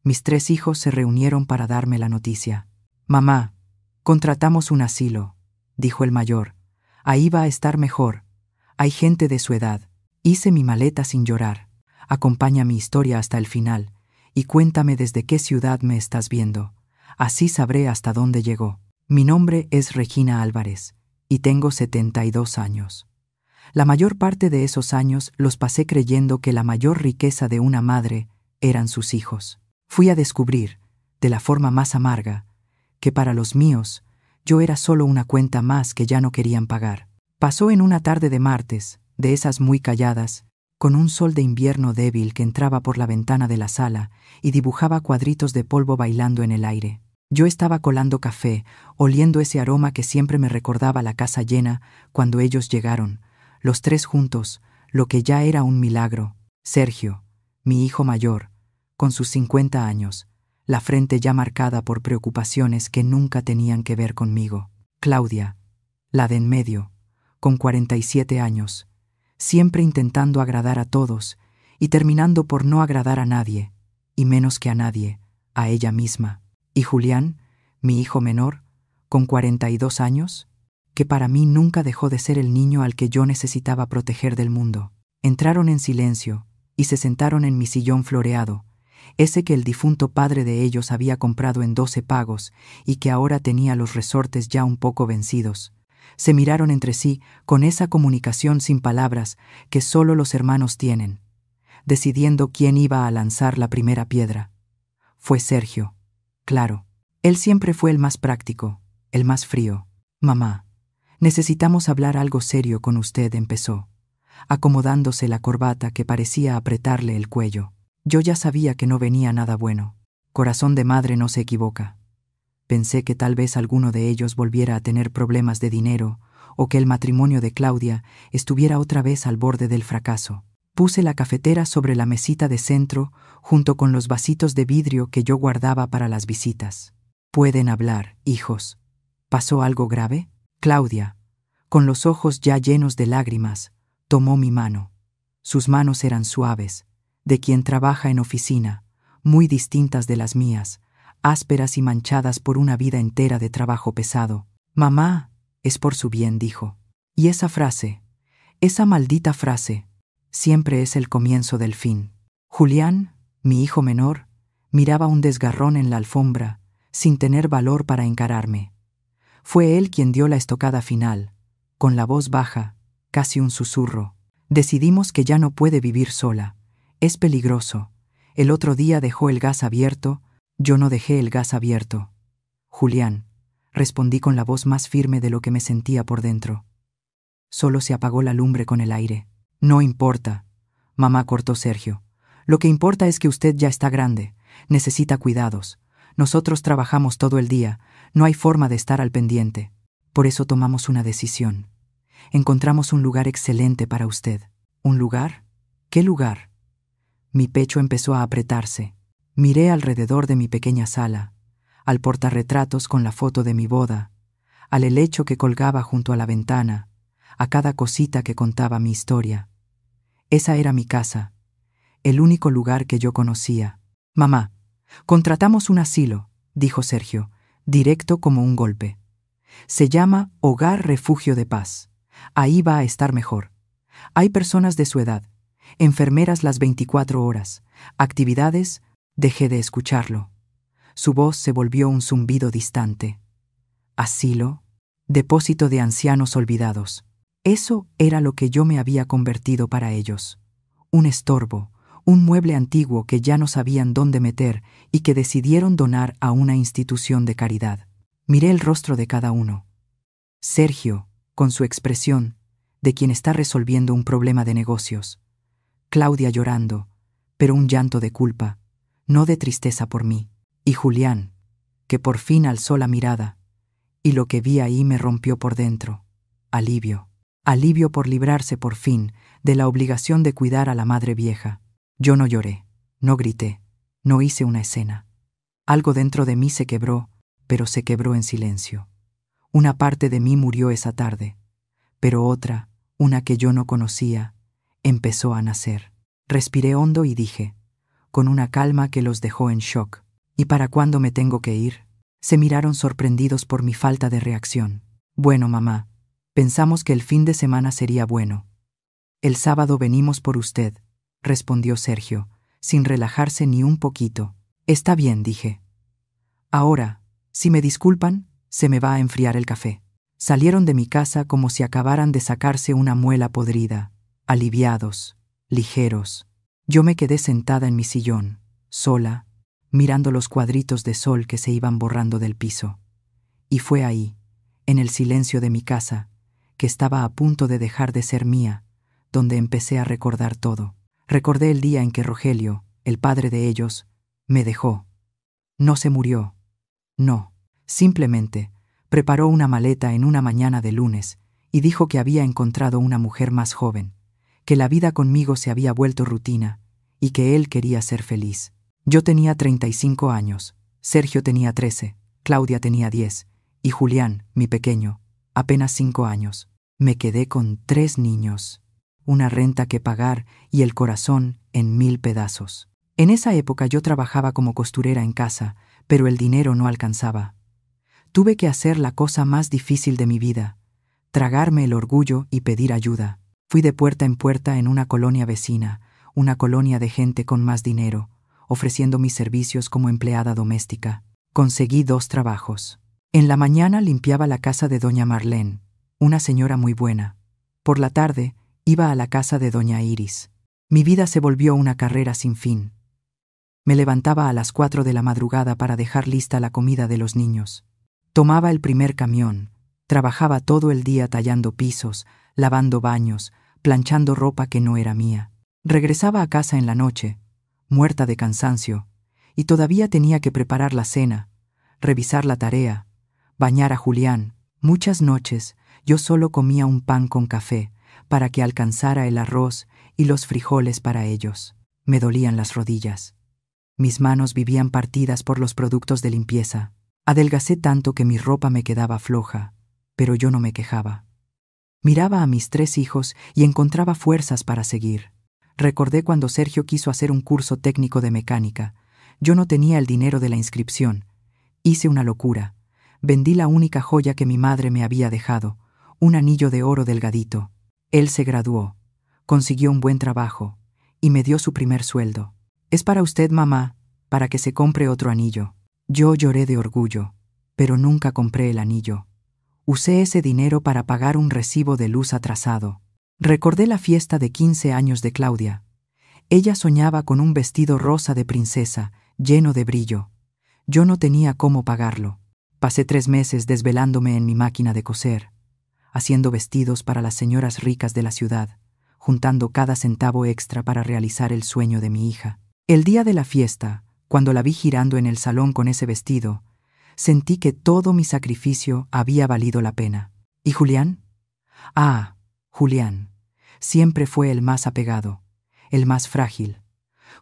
Mis 3 hijos se reunieron para darme la noticia. «Mamá, contratamos un asilo», dijo el mayor. «Ahí va a estar mejor. Hay gente de su edad». Hice mi maleta sin llorar. «Acompaña mi historia hasta el final y cuéntame desde qué ciudad me estás viendo. Así sabré hasta dónde llegó». Mi nombre es Regina Álvarez y tengo 72 años. La mayor parte de esos años los pasé creyendo que la mayor riqueza de una madre eran sus hijos. Fui a descubrir, de la forma más amarga, que para los míos yo era solo una cuenta más que ya no querían pagar. Pasó en una tarde de martes, de esas muy calladas, con un sol de invierno débil que entraba por la ventana de la sala y dibujaba cuadritos de polvo bailando en el aire. Yo estaba colando café, oliendo ese aroma que siempre me recordaba la casa llena cuando ellos llegaron, los 3 juntos, lo que ya era un milagro. Sergio, mi hijo mayor, con sus 50 años, la frente ya marcada por preocupaciones que nunca tenían que ver conmigo. Claudia, la de en medio, con 47 años, siempre intentando agradar a todos y terminando por no agradar a nadie, y menos que a nadie, a ella misma. Y Julián, mi hijo menor, con 42 años, que para mí nunca dejó de ser el niño al que yo necesitaba proteger del mundo. Entraron en silencio y se sentaron en mi sillón floreado, ese que el difunto padre de ellos había comprado en 12 pagos y que ahora tenía los resortes ya un poco vencidos. Se miraron entre sí con esa comunicación sin palabras que solo los hermanos tienen, decidiendo quién iba a lanzar la primera piedra. Fue Sergio. Claro, él siempre fue el más práctico, el más frío. «Mamá, necesitamos hablar algo serio con usted», empezó, acomodándose la corbata que parecía apretarle el cuello. Yo ya sabía que no venía nada bueno. Corazón de madre no se equivoca. Pensé que tal vez alguno de ellos volviera a tener problemas de dinero o que el matrimonio de Claudia estuviera otra vez al borde del fracaso. Puse la cafetera sobre la mesita de centro junto con los vasitos de vidrio que yo guardaba para las visitas. «Pueden hablar, hijos. ¿Pasó algo grave?» Claudia, con los ojos ya llenos de lágrimas, tomó mi mano. Sus manos eran suaves, de quien trabaja en oficina, muy distintas de las mías, ásperas y manchadas por una vida entera de trabajo pesado. «Mamá, es por su bien», dijo. Y esa frase, esa maldita frase, siempre es el comienzo del fin. Julián, mi hijo menor, miraba un desgarrón en la alfombra, sin tener valor para encararme. Fue él quien dio la estocada final, con la voz baja, casi un susurro. «Decidimos que ya no puede vivir sola. Es peligroso. El otro día dejó el gas abierto, yo no dejé el gas abierto». «Julián», respondí con la voz más firme de lo que me sentía por dentro. Solo se apagó la lumbre con el aire. «No importa», mamá cortó Sergio. «Lo que importa es que usted ya está grande, necesita cuidados. Nosotros trabajamos todo el día, no hay forma de estar al pendiente. Por eso tomamos una decisión. Encontramos un lugar excelente para usted». «¿Un lugar? ¿Qué lugar?» Mi pecho empezó a apretarse. Miré alrededor de mi pequeña sala, al portarretratos con la foto de mi boda, al helecho que colgaba junto a la ventana, a cada cosita que contaba mi historia. Esa era mi casa, el único lugar que yo conocía. «Mamá, contratamos un asilo», dijo Sergio, directo como un golpe. «Se llama Hogar Refugio de Paz. Ahí va a estar mejor. Hay personas de su edad, enfermeras las 24 horas, actividades». Dejé de escucharlo. Su voz se volvió un zumbido distante. «¿Asilo? Depósito de ancianos olvidados». Eso era lo que yo me había convertido para ellos. Un estorbo, un mueble antiguo que ya no sabían dónde meter y que decidieron donar a una institución de caridad. Miré el rostro de cada uno. Sergio, con su expresión, de quien está resolviendo un problema de negocios. Claudia llorando, pero un llanto de culpa, no de tristeza por mí. Y Julián, que por fin alzó la mirada, y lo que vi ahí me rompió por dentro. Alivio. Alivio por librarse por fin de la obligación de cuidar a la madre vieja. Yo no lloré, no grité, no hice una escena. Algo dentro de mí se quebró, pero se quebró en silencio. Una parte de mí murió esa tarde, pero otra, una que yo no conocía, empezó a nacer. Respiré hondo y dije: con una calma que los dejó en shock. ¿Y para cuándo me tengo que ir? Se miraron sorprendidos por mi falta de reacción. Bueno, mamá, pensamos que el fin de semana sería bueno. El sábado venimos por usted, respondió Sergio, sin relajarse ni un poquito. Está bien, dije. Ahora, si me disculpan, se me va a enfriar el café. Salieron de mi casa como si acabaran de sacarse una muela podrida, aliviados, ligeros. Yo me quedé sentada en mi sillón, sola, mirando los cuadritos de sol que se iban borrando del piso. Y fue ahí, en el silencio de mi casa, que estaba a punto de dejar de ser mía, donde empecé a recordar todo. Recordé el día en que Rogelio, el padre de ellos, me dejó. No se murió. No, simplemente preparó una maleta en una mañana de lunes y dijo que había encontrado una mujer más joven, que la vida conmigo se había vuelto rutina y que él quería ser feliz. Yo tenía 35 años, Sergio tenía 13, Claudia tenía 10 y Julián, mi pequeño, apenas 5 años. Me quedé con 3 niños, una renta que pagar y el corazón en 1000 pedazos. En esa época yo trabajaba como costurera en casa, pero el dinero no alcanzaba. Tuve que hacer la cosa más difícil de mi vida, tragarme el orgullo y pedir ayuda. Fui de puerta en puerta en una colonia vecina, una colonia de gente con más dinero, ofreciendo mis servicios como empleada doméstica. Conseguí 2 trabajos. En la mañana limpiaba la casa de doña Marlene, una señora muy buena. Por la tarde iba a la casa de doña Iris. Mi vida se volvió una carrera sin fin. Me levantaba a las 4 de la madrugada para dejar lista la comida de los niños. Tomaba el primer camión, trabajaba todo el día tallando pisos, lavando baños, planchando ropa que no era mía. Regresaba a casa en la noche, muerta de cansancio, y todavía tenía que preparar la cena, revisar la tarea, bañar a Julián. Muchas noches yo solo comía un pan con café para que alcanzara el arroz y los frijoles para ellos. Me dolían las rodillas. Mis manos vivían partidas por los productos de limpieza. Adelgacé tanto que mi ropa me quedaba floja, pero yo no me quejaba. Miraba a mis 3 hijos y encontraba fuerzas para seguir. Recordé cuando Sergio quiso hacer un curso técnico de mecánica. Yo no tenía el dinero de la inscripción. Hice una locura. Vendí la única joya que mi madre me había dejado, un anillo de oro delgadito. Él se graduó, consiguió un buen trabajo y me dio su primer sueldo. Es para usted, mamá, para que se compre otro anillo. Yo lloré de orgullo, pero nunca compré el anillo. Usé ese dinero para pagar un recibo de luz atrasado. Recordé la fiesta de 15 años de Claudia. Ella soñaba con un vestido rosa de princesa, lleno de brillo. Yo no tenía cómo pagarlo. Pasé 3 meses desvelándome en mi máquina de coser, haciendo vestidos para las señoras ricas de la ciudad, juntando cada centavo extra para realizar el sueño de mi hija. El día de la fiesta, cuando la vi girando en el salón con ese vestido, sentí que todo mi sacrificio había valido la pena. ¿Y Julián? Ah, Julián. Siempre fue el más apegado, el más frágil.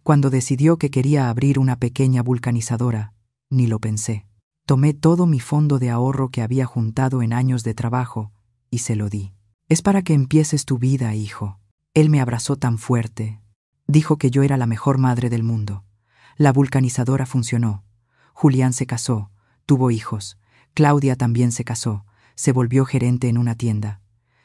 Cuando decidió que quería abrir una pequeña vulcanizadora, ni lo pensé. Tomé todo mi fondo de ahorro que había juntado en años de trabajo y se lo di. Es para que empieces tu vida, hijo. Él me abrazó tan fuerte. Dijo que yo era la mejor madre del mundo. La vulcanizadora funcionó. Julián se casó, tuvo hijos. Claudia también se casó, se volvió gerente en una tienda.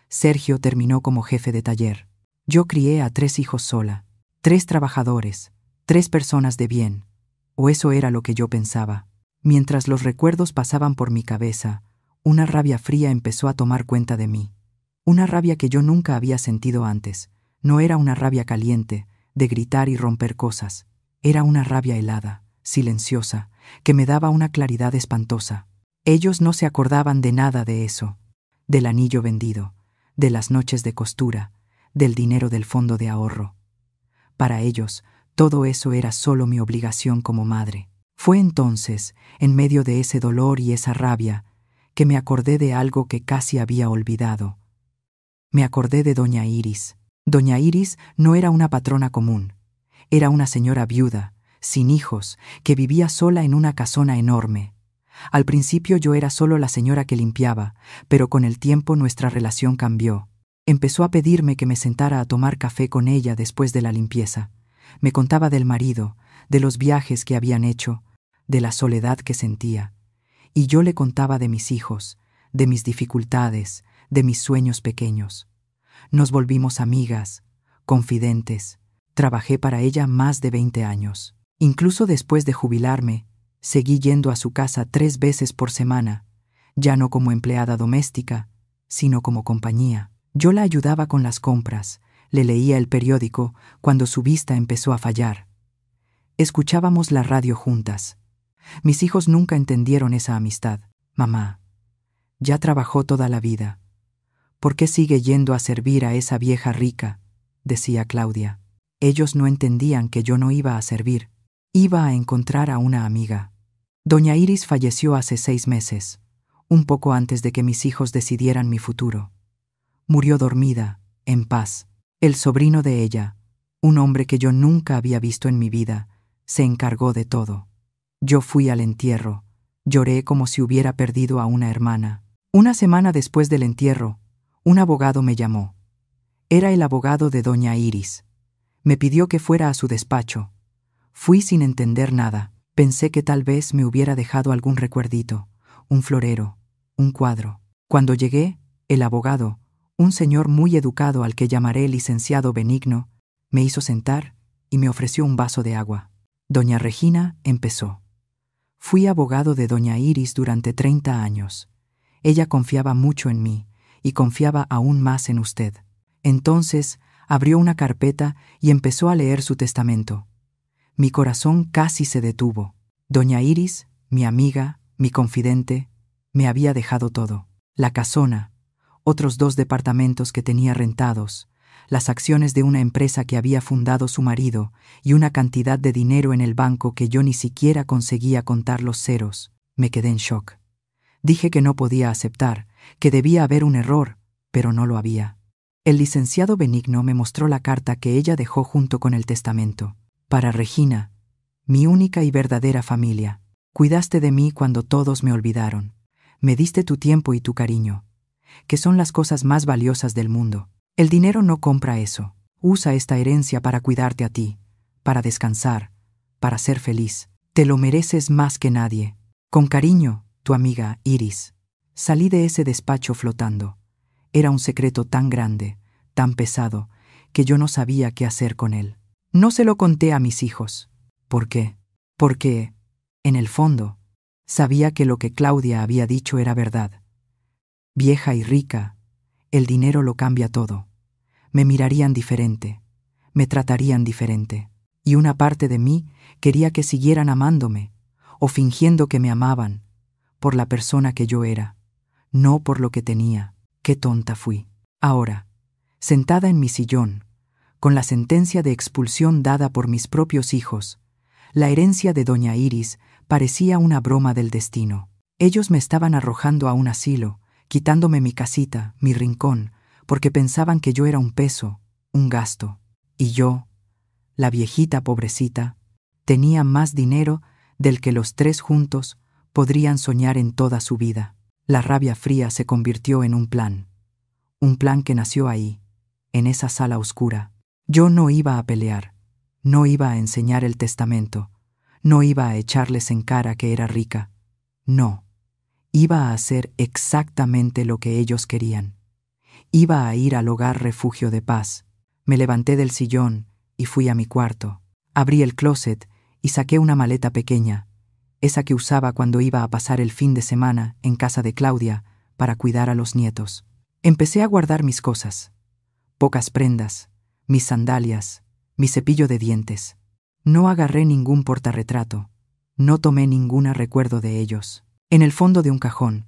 Sergio terminó como jefe de taller. Yo crié a 3 hijos sola, 3 trabajadores, 3 personas de bien. O eso era lo que yo pensaba. Mientras los recuerdos pasaban por mi cabeza, una rabia fría empezó a tomar cuenta de mí. Una rabia que yo nunca había sentido antes. No era una rabia caliente, de gritar y romper cosas. Era una rabia helada, silenciosa, que me daba una claridad espantosa. Ellos no se acordaban de nada de eso, del anillo vendido, de las noches de costura, del dinero del fondo de ahorro. Para ellos, todo eso era solo mi obligación como madre. Fue entonces, en medio de ese dolor y esa rabia, que me acordé de algo que casi había olvidado. Me acordé de doña Iris. Doña Iris no era una patrona común. Era una señora viuda, sin hijos, que vivía sola en una casona enorme. Al principio yo era solo la señora que limpiaba, pero con el tiempo nuestra relación cambió. Empezó a pedirme que me sentara a tomar café con ella después de la limpieza. Me contaba del marido, de los viajes que habían hecho, de la soledad que sentía. Y yo le contaba de mis hijos, de mis dificultades, de mis sueños pequeños. Nos volvimos amigas, confidentes. Trabajé para ella más de 20 años. Incluso después de jubilarme, seguí yendo a su casa 3 veces por semana, ya no como empleada doméstica, sino como compañía. Yo la ayudaba con las compras, le leía el periódico cuando su vista empezó a fallar. Escuchábamos la radio juntas. Mis hijos nunca entendieron esa amistad. Mamá, ya trabajó toda la vida. ¿Por qué sigue yendo a servir a esa vieja rica?, decía Claudia. Ellos no entendían que yo no iba a servir. Iba a encontrar a una amiga. Doña Iris falleció hace 6 meses, un poco antes de que mis hijos decidieran mi futuro. Murió dormida, en paz. El sobrino de ella, un hombre que yo nunca había visto en mi vida, se encargó de todo. Yo fui al entierro, lloré como si hubiera perdido a una hermana. Una semana después del entierro, un abogado me llamó. Era el abogado de doña Iris. Me pidió que fuera a su despacho. Fui sin entender nada. Pensé que tal vez me hubiera dejado algún recuerdito, un florero, un cuadro. Cuando llegué, el abogado, un señor muy educado al que llamaré licenciado Benigno, me hizo sentar y me ofreció un vaso de agua. Doña Regina empezó. Fui abogado de doña Iris durante 30 años. Ella confiaba mucho en mí y confiaba aún más en usted. Entonces abrió una carpeta y empezó a leer su testamento. Mi corazón casi se detuvo. Doña Iris, mi amiga, mi confidente, me había dejado todo. La casona, otros 2 departamentos que tenía rentados, las acciones de una empresa que había fundado su marido y una cantidad de dinero en el banco que yo ni siquiera conseguía contar los ceros. Me quedé en shock. Dije que no podía aceptar, que debía haber un error, pero no lo había. El licenciado Benigno me mostró la carta que ella dejó junto con el testamento. Para Regina, mi única y verdadera familia. Cuidaste de mí cuando todos me olvidaron. Me diste tu tiempo y tu cariño, que son las cosas más valiosas del mundo. El dinero no compra eso. Usa esta herencia para cuidarte a ti, para descansar, para ser feliz. Te lo mereces más que nadie. Con cariño, tu amiga Iris. Salí de ese despacho flotando. Era un secreto tan grande, tan pesado, que yo no sabía qué hacer con él. No se lo conté a mis hijos. ¿Por qué? Porque, en el fondo, sabía que lo que Claudia había dicho era verdad. Vieja y rica, el dinero lo cambia todo. Me mirarían diferente, me tratarían diferente, y una parte de mí quería que siguieran amándome, o fingiendo que me amaban, por la persona que yo era, no por lo que tenía. Qué tonta fui. Ahora, sentada en mi sillón, con la sentencia de expulsión dada por mis propios hijos, la herencia de doña Iris parecía una broma del destino. Ellos me estaban arrojando a un asilo, quitándome mi casita, mi rincón, porque pensaban que yo era un peso, un gasto. Y yo, la viejita pobrecita, tenía más dinero del que los 3 juntos podrían soñar en toda su vida. La rabia fría se convirtió en un plan que nació ahí, en esa sala oscura. Yo no iba a pelear, no iba a enseñar el testamento, no iba a echarles en cara que era rica. No, iba a hacer exactamente lo que ellos querían. Iba a ir al hogar Refugio de Paz. Me levanté del sillón y fui a mi cuarto. Abrí el closet y saqué una maleta pequeña, esa que usaba cuando iba a pasar el fin de semana en casa de Claudia para cuidar a los nietos. Empecé a guardar mis cosas. Pocas prendas, mis sandalias, mi cepillo de dientes. No agarré ningún portarretrato, no tomé ningún recuerdo de ellos. En el fondo de un cajón,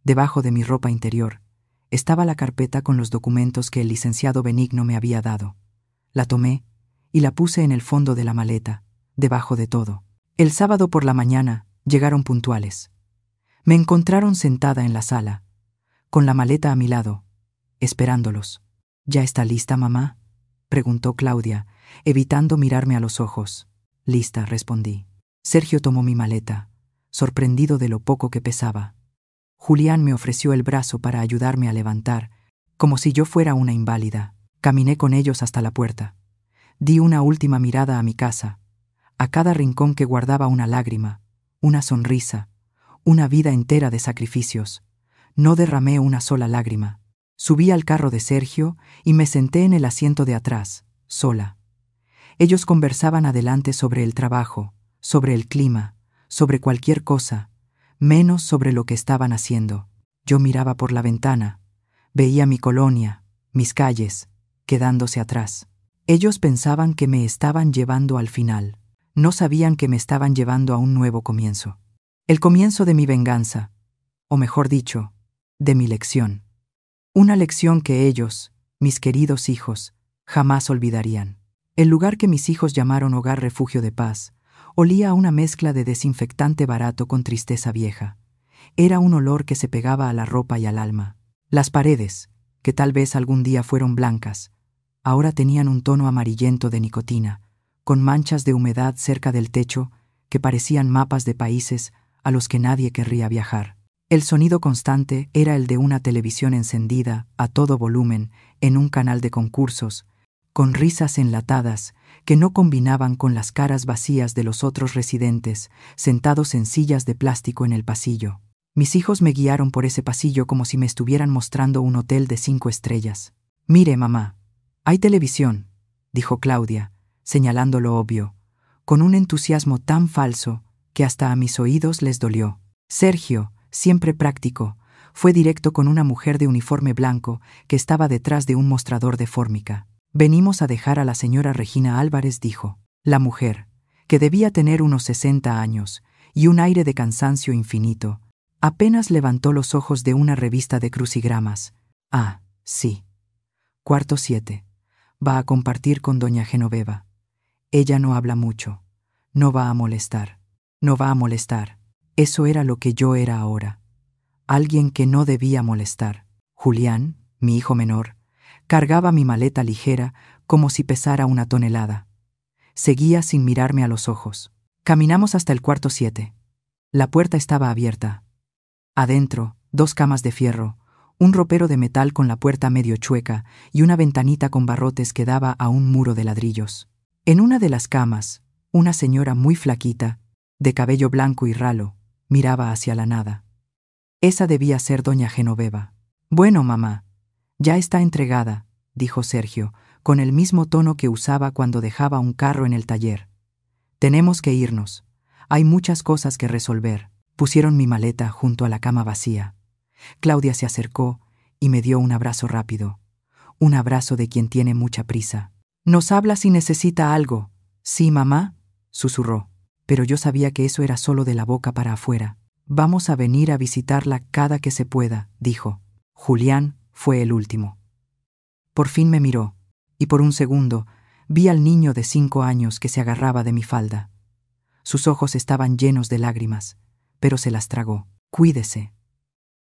debajo de mi ropa interior, estaba la carpeta con los documentos que el licenciado Benigno me había dado. La tomé y la puse en el fondo de la maleta, debajo de todo. El sábado por la mañana llegaron puntuales. Me encontraron sentada en la sala, con la maleta a mi lado, esperándolos. ¿Ya está lista, mamá?, preguntó Claudia, evitando mirarme a los ojos. Lista, respondí. Sergio tomó mi maleta, sorprendido de lo poco que pesaba. Julián me ofreció el brazo para ayudarme a levantar, como si yo fuera una inválida. Caminé con ellos hasta la puerta. Di una última mirada a mi casa, a cada rincón que guardaba una lágrima, una sonrisa, una vida entera de sacrificios. No derramé una sola lágrima. Subí al carro de Sergio y me senté en el asiento de atrás, sola. Ellos conversaban adelante sobre el trabajo, sobre el clima, sobre cualquier cosa, menos sobre lo que estaban haciendo. Yo miraba por la ventana, veía mi colonia, mis calles, quedándose atrás. Ellos pensaban que me estaban llevando al final. No sabían que me estaban llevando a un nuevo comienzo. El comienzo de mi venganza, o mejor dicho, de mi lección. Una lección que ellos, mis queridos hijos, jamás olvidarían. El lugar que mis hijos llamaron hogar refugio de paz, olía a una mezcla de desinfectante barato con tristeza vieja. Era un olor que se pegaba a la ropa y al alma. Las paredes, que tal vez algún día fueron blancas, ahora tenían un tono amarillento de nicotina, con manchas de humedad cerca del techo que parecían mapas de países a los que nadie querría viajar. El sonido constante era el de una televisión encendida a todo volumen en un canal de concursos, con risas enlatadas que no combinaban con las caras vacías de los otros residentes sentados en sillas de plástico en el pasillo. Mis hijos me guiaron por ese pasillo como si me estuvieran mostrando un hotel de 5 estrellas. «Mire, mamá, hay televisión», dijo Claudia, señalando lo obvio, con un entusiasmo tan falso que hasta a mis oídos les dolió. Sergio, siempre práctico, fue directo con una mujer de uniforme blanco que estaba detrás de un mostrador de fórmica. «Venimos a dejar a la señora Regina Álvarez», dijo. La mujer, que debía tener unos 60 años y un aire de cansancio infinito, apenas levantó los ojos de una revista de crucigramas. «Ah, sí. Cuarto 7. Va a compartir con doña Genoveva. Ella no habla mucho. No va a molestar. No va a molestar». Eso era lo que yo era ahora. Alguien que no debía molestar. Julián, mi hijo menor, cargaba mi maleta ligera como si pesara 1 tonelada. Seguía sin mirarme a los ojos. Caminamos hasta el cuarto 7. La puerta estaba abierta. Adentro, 2 camas de fierro, un ropero de metal con la puerta medio chueca y una ventanita con barrotes que daba a un muro de ladrillos. En una de las camas, una señora muy flaquita, de cabello blanco y ralo, miraba hacia la nada. Esa debía ser doña Genoveva. «Bueno, mamá, ya está entregada», dijo Sergio, con el mismo tono que usaba cuando dejaba un carro en el taller. «Tenemos que irnos. Hay muchas cosas que resolver». Pusieron mi maleta junto a la cama vacía. Claudia se acercó y me dio un abrazo rápido. Un abrazo de quien tiene mucha prisa. «Nos habla si necesita algo». «Sí, mamá», susurró. Pero yo sabía que eso era solo de la boca para afuera. «Vamos a venir a visitarla cada que se pueda», dijo. Julián fue el último. Por fin me miró, y por un segundo vi al niño de 5 años que se agarraba de mi falda. Sus ojos estaban llenos de lágrimas, pero se las tragó. «Cuídese».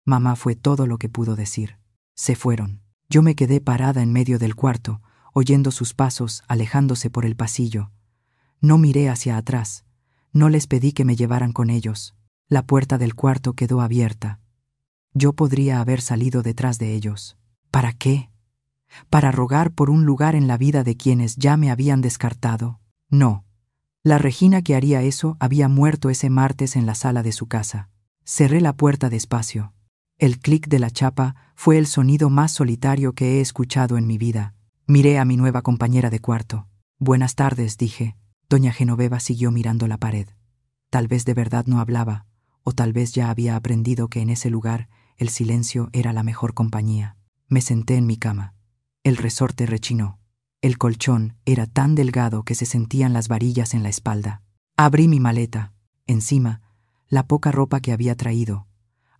Mamá fue todo lo que pudo decir. Se fueron. Yo me quedé parada en medio del cuarto, oyendo sus pasos alejándose por el pasillo. No miré hacia atrás. No les pedí que me llevaran con ellos. La puerta del cuarto quedó abierta. Yo podría haber salido detrás de ellos. ¿Para qué? ¿Para rogar por un lugar en la vida de quienes ya me habían descartado? No. La Regina que haría eso había muerto ese martes en la sala de su casa. Cerré la puerta despacio. El clic de la chapa fue el sonido más solitario que he escuchado en mi vida. Miré a mi nueva compañera de cuarto. «Buenas tardes», dije. Doña Genoveva siguió mirando la pared. Tal vez de verdad no hablaba, o tal vez ya había aprendido que en ese lugar el silencio era la mejor compañía. Me senté en mi cama. El resorte rechinó. El colchón era tan delgado que se sentían las varillas en la espalda. Abrí mi maleta. Encima, la poca ropa que había traído.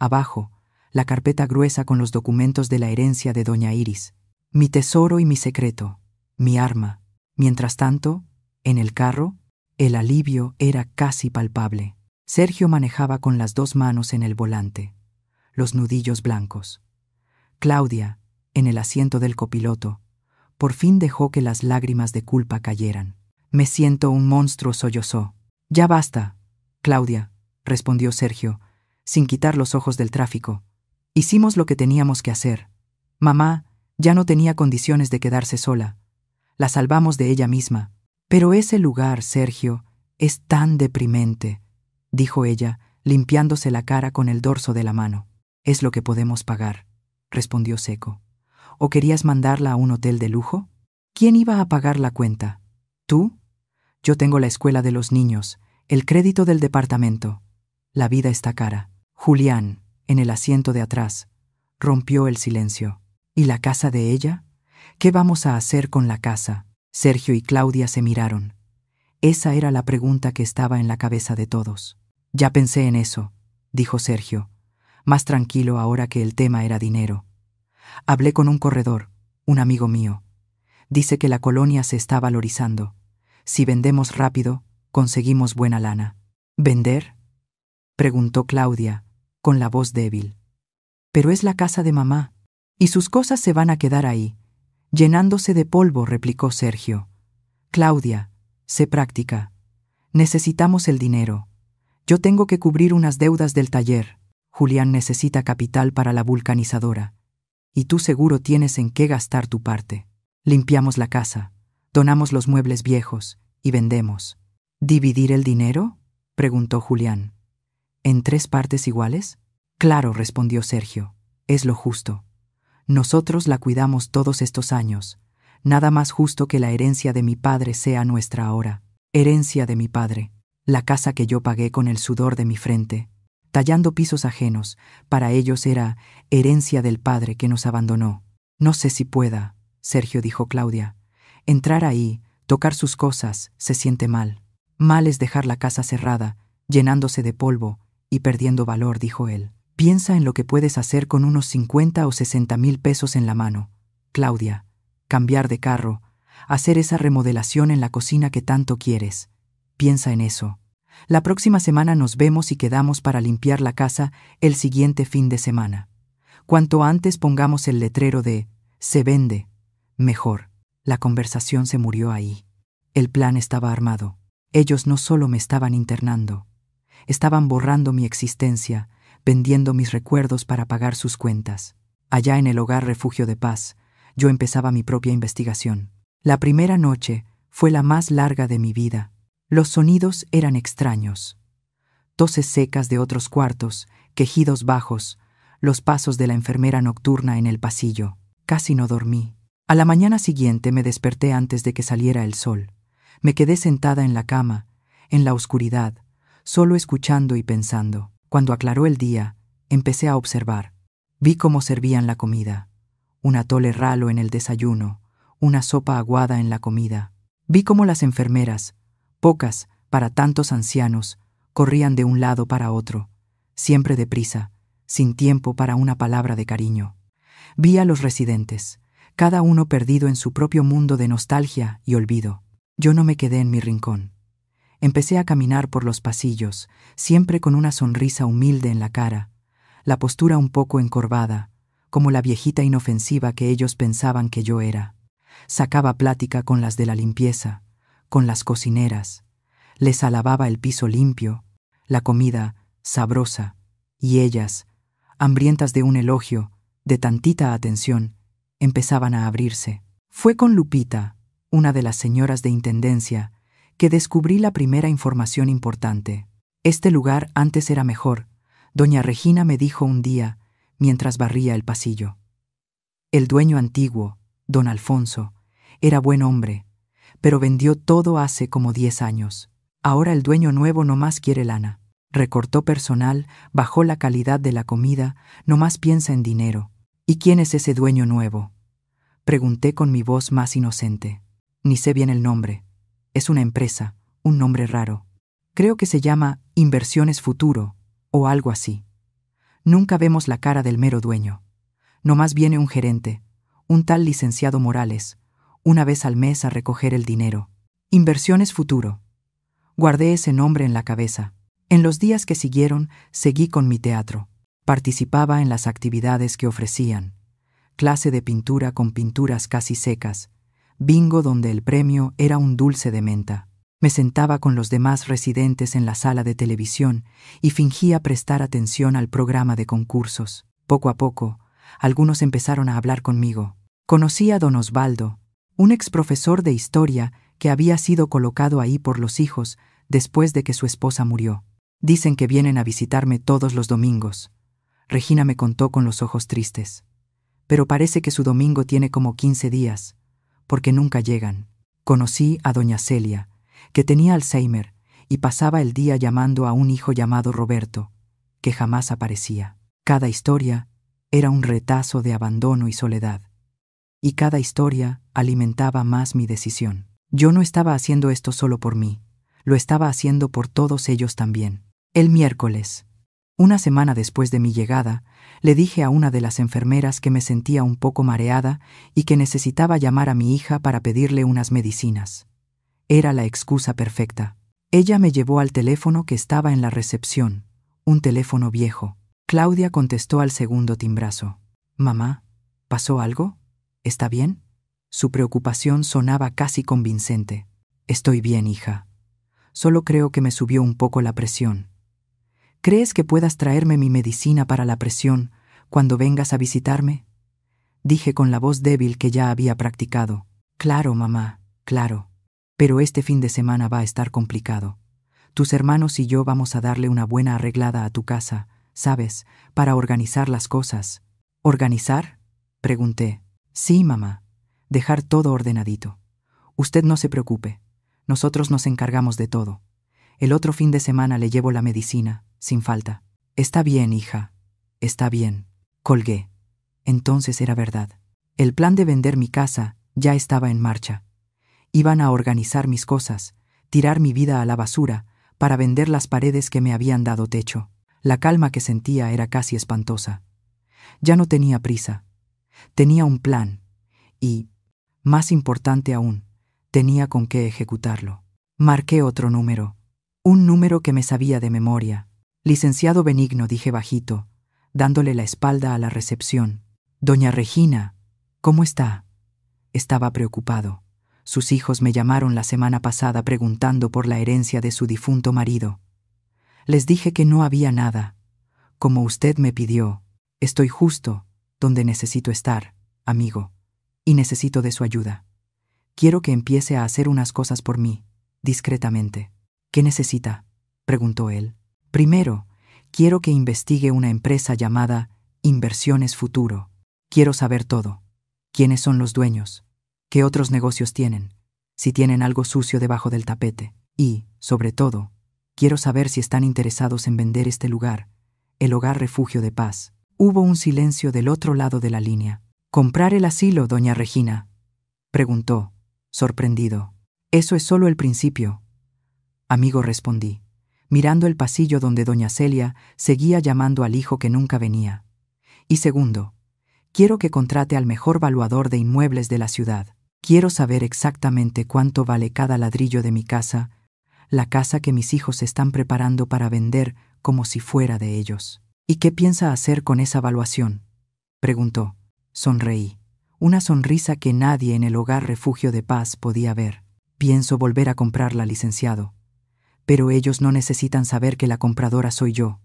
Abajo, la carpeta gruesa con los documentos de la herencia de doña Iris. Mi tesoro y mi secreto. Mi arma. Mientras tanto, en el carro, el alivio era casi palpable. Sergio manejaba con las 2 manos en el volante, los nudillos blancos. Claudia, en el asiento del copiloto, por fin dejó que las lágrimas de culpa cayeran. «Me siento un monstruo», sollozó. «Ya basta, Claudia», respondió Sergio, sin quitar los ojos del tráfico. «Hicimos lo que teníamos que hacer. Mamá ya no tenía condiciones de quedarse sola. La salvamos de ella misma. Pero ese lugar, Sergio, es tan deprimente, dijo ella, limpiándose la cara con el dorso de la mano. Es lo que podemos pagar, respondió seco. ¿O querías mandarla a un hotel de lujo? ¿Quién iba a pagar la cuenta? ¿Tú? Yo tengo la escuela de los niños, el crédito del departamento. La vida está cara. Julián, en el asiento de atrás, rompió el silencio. ¿Y la casa de ella? ¿Qué vamos a hacer con la casa? Sergio y Claudia se miraron. Esa era la pregunta que estaba en la cabeza de todos. Ya pensé en eso, dijo Sergio, más tranquilo ahora que el tema era dinero. Hablé con un corredor, un amigo mío. Dice que la colonia se está valorizando. Si vendemos rápido, conseguimos buena lana. ¿Vender?, preguntó Claudia, con la voz débil. Pero es la casa de mamá, y sus cosas se van a quedar ahí, llenándose de polvo, replicó Sergio. Claudia, sé práctica. Necesitamos el dinero. Yo tengo que cubrir unas deudas del taller. Julián necesita capital para la vulcanizadora. Y tú seguro tienes en qué gastar tu parte. Limpiamos la casa, donamos los muebles viejos y vendemos. ¿Dividir el dinero?, preguntó Julián. ¿En 3 partes iguales? Claro, respondió Sergio. Es lo justo. Nosotros la cuidamos todos estos años. Nada más justo que la herencia de mi padre sea nuestra ahora. Herencia de mi padre. La casa que yo pagué con el sudor de mi frente, tallando pisos ajenos, para ellos era herencia del padre que nos abandonó. No sé si pueda, Sergio, dijo Claudia. Entrar ahí, tocar sus cosas, se siente mal. Mal es dejar la casa cerrada, llenándose de polvo y perdiendo valor, dijo él. Piensa en lo que puedes hacer con unos 50 o 60,000 pesos en la mano. Claudia, cambiar de carro, hacer esa remodelación en la cocina que tanto quieres. Piensa en eso. La próxima semana nos vemos y quedamos para limpiar la casa el siguiente fin de semana. Cuanto antes pongamos el letrero de «Se vende», mejor. La conversación se murió ahí. El plan estaba armado. Ellos no solo me estaban internando, estaban borrando mi existencia, vendiendo mis recuerdos para pagar sus cuentas. Allá en el hogar Refugio de Paz, yo empezaba mi propia investigación. La primera noche fue la más larga de mi vida. Los sonidos eran extraños. Toses secas de otros cuartos, quejidos bajos, los pasos de la enfermera nocturna en el pasillo. Casi no dormí. A la mañana siguiente me desperté antes de que saliera el sol. Me quedé sentada en la cama, en la oscuridad, solo escuchando y pensando. Cuando aclaró el día, empecé a observar. Vi cómo servían la comida. Un atole ralo en el desayuno, una sopa aguada en la comida. Vi cómo las enfermeras, pocas para tantos ancianos, corrían de un lado para otro, siempre deprisa, sin tiempo para una palabra de cariño. Vi a los residentes, cada uno perdido en su propio mundo de nostalgia y olvido. Yo no me quedé en mi rincón. Empecé a caminar por los pasillos, siempre con una sonrisa humilde en la cara, la postura un poco encorvada, como la viejita inofensiva que ellos pensaban que yo era. Sacaba plática con las de la limpieza, con las cocineras. Les alababa el piso limpio, la comida sabrosa, y ellas, hambrientas de un elogio, de tantita atención, empezaban a abrirse. Fue con Lupita, una de las señoras de intendencia, que descubrí la primera información importante. Este lugar antes era mejor, doña Regina me dijo un día, mientras barría el pasillo. El dueño antiguo, don Alfonso, era buen hombre, pero vendió todo hace como 10 años. Ahora el dueño nuevo no más quiere lana. Recortó personal, bajó la calidad de la comida, no más piensa en dinero. ¿Y quién es ese dueño nuevo?, pregunté con mi voz más inocente. Ni sé bien el nombre. Es una empresa, un nombre raro. Creo que se llama Inversiones Futuro, o algo así. Nunca vemos la cara del mero dueño. Nomás viene un gerente, un tal licenciado Morales, una vez al mes a recoger el dinero. Inversiones Futuro. Guardé ese nombre en la cabeza. En los días que siguieron, seguí con mi teatro. Participaba en las actividades que ofrecían. Clase de pintura con pinturas casi secas. Bingo donde el premio era un dulce de menta. Me sentaba con los demás residentes en la sala de televisión y fingía prestar atención al programa de concursos. Poco a poco, algunos empezaron a hablar conmigo. Conocí a don Osvaldo, Un exprofesor de historia que había sido colocado ahí por los hijos después de que su esposa murió. Dicen que vienen a visitarme todos los domingos. Regina me contó con los ojos tristes. Pero parece que su domingo tiene como 15 días, porque nunca llegan. Conocí a doña Celia, que tenía Alzheimer, y pasaba el día llamando a un hijo llamado Roberto, que jamás aparecía. Cada historia era un retazo de abandono y soledad. Y cada historia alimentaba más mi decisión. Yo no estaba haciendo esto solo por mí, lo estaba haciendo por todos ellos también. El miércoles, una semana después de mi llegada, le dije a una de las enfermeras que me sentía un poco mareada y que necesitaba llamar a mi hija para pedirle unas medicinas. Era la excusa perfecta. Ella me llevó al teléfono que estaba en la recepción, un teléfono viejo. Claudia contestó al segundo timbrazo. «Mamá, ¿pasó algo? ¿Está bien?» Su preocupación sonaba casi convincente. «Estoy bien, hija. Solo creo que me subió un poco la presión. ¿Crees que puedas traerme mi medicina para la presión cuando vengas a visitarme?» Dije con la voz débil que ya había practicado. «Claro, mamá, claro. Pero este fin de semana va a estar complicado. Tus hermanos y yo vamos a darle una buena arreglada a tu casa, ¿sabes? Para organizar las cosas». «¿Organizar?», pregunté. «Sí, mamá. Dejar todo ordenadito. Usted no se preocupe. Nosotros nos encargamos de todo. El otro fin de semana le llevo la medicina, sin falta». «Está bien, hija. Está bien». Colgué. Entonces era verdad. El plan de vender mi casa ya estaba en marcha. Iban a organizar mis cosas, tirar mi vida a la basura, para vender las paredes que me habían dado techo. La calma que sentía era casi espantosa. Ya no tenía prisa. Tenía un plan y, más importante aún, tenía con qué ejecutarlo. Marqué otro número. Un número que me sabía de memoria. «Licenciado Benigno», dije bajito, dándole la espalda a la recepción. «Doña Regina, ¿cómo está?» Estaba preocupado. Sus hijos me llamaron la semana pasada preguntando por la herencia de su difunto marido. Les dije que no había nada. Como usted me pidió, estoy justo donde necesito estar, amigo, y necesito de su ayuda. Quiero que empiece a hacer unas cosas por mí, discretamente. «¿Qué necesita?», preguntó él. «Primero, quiero que investigue una empresa llamada Inversiones Futuro. Quiero saber todo. ¿Quiénes son los dueños? ¿Qué otros negocios tienen? Si tienen algo sucio debajo del tapete. Y, sobre todo, quiero saber si están interesados en vender este lugar, el Hogar Refugio de Paz». Hubo un silencio del otro lado de la línea. «¿Comprar el asilo, doña Regina?», preguntó, sorprendido. «Eso es solo el principio». «Amigo», respondí, mirando el pasillo donde doña Celia seguía llamando al hijo que nunca venía. «Y segundo, quiero que contrate al mejor valuador de inmuebles de la ciudad. Quiero saber exactamente cuánto vale cada ladrillo de mi casa, la casa que mis hijos están preparando para vender como si fuera de ellos». «¿Y qué piensa hacer con esa valuación?», preguntó. Sonreí, una sonrisa que nadie en el Hogar Refugio de Paz podía ver. «Pienso volver a comprarla, licenciado. Pero ellos no necesitan saber que la compradora soy yo.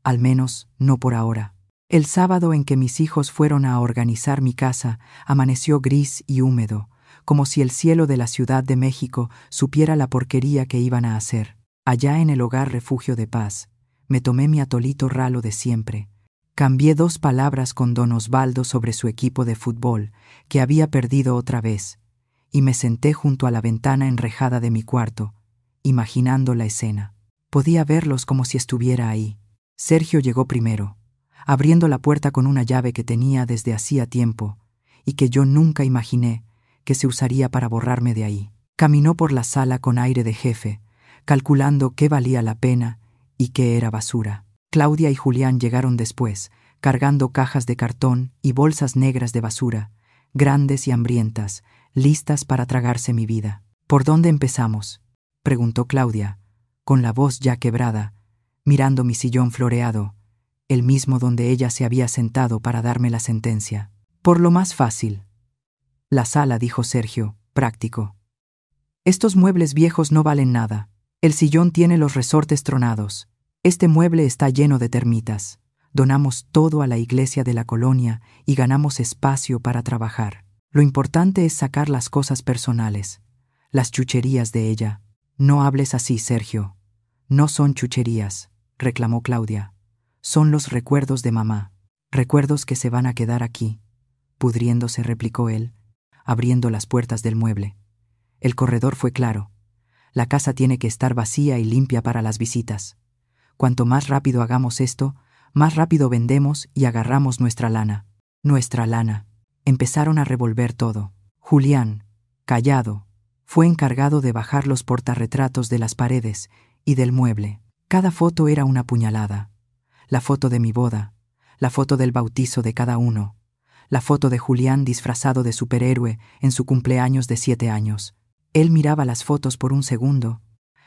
Al menos, no por ahora». El sábado en que mis hijos fueron a organizar mi casa, amaneció gris y húmedo, como si el cielo de la Ciudad de México supiera la porquería que iban a hacer. Allá en el Hogar Refugio de Paz, me tomé mi atolito ralo de siempre. Cambié 2 palabras con don Osvaldo sobre su equipo de fútbol, que había perdido otra vez, y me senté junto a la ventana enrejada de mi cuarto, imaginando la escena. Podía verlos como si estuviera ahí. Sergio llegó primero, abriendo la puerta con una llave que tenía desde hacía tiempo, y que yo nunca imaginé que se usaría para borrarme de ahí. Caminó por la sala con aire de jefe, calculando qué valía la pena y qué era basura. Claudia y Julián llegaron después, cargando cajas de cartón y bolsas negras de basura, grandes y hambrientas, listas para tragarse mi vida. «¿Por dónde empezamos?», preguntó Claudia, con la voz ya quebrada, mirando mi sillón floreado, el mismo donde ella se había sentado para darme la sentencia. «Por lo más fácil». «La sala», dijo Sergio, práctico. «Estos muebles viejos no valen nada. El sillón tiene los resortes tronados. Este mueble está lleno de termitas. Donamos todo a la iglesia de la colonia y ganamos espacio para trabajar. Lo importante es sacar las cosas personales, las chucherías de ella. No hables así, Sergio. No son chucherías, reclamó Claudia. Son los recuerdos de mamá. Recuerdos que se van a quedar aquí, pudriéndose, replicó él, abriendo las puertas del mueble. El corredor fue claro. La casa tiene que estar vacía y limpia para las visitas. Cuanto más rápido hagamos esto, más rápido vendemos y agarramos nuestra lana. Nuestra lana. Empezaron a revolver todo. Julián, callado, fue encargado de bajar los portarretratos de las paredes y del mueble. Cada foto era una puñalada. La foto de mi boda, la foto del bautizo de cada uno, la foto de Julián disfrazado de superhéroe en su cumpleaños de 7 años. Él miraba las fotos por un segundo,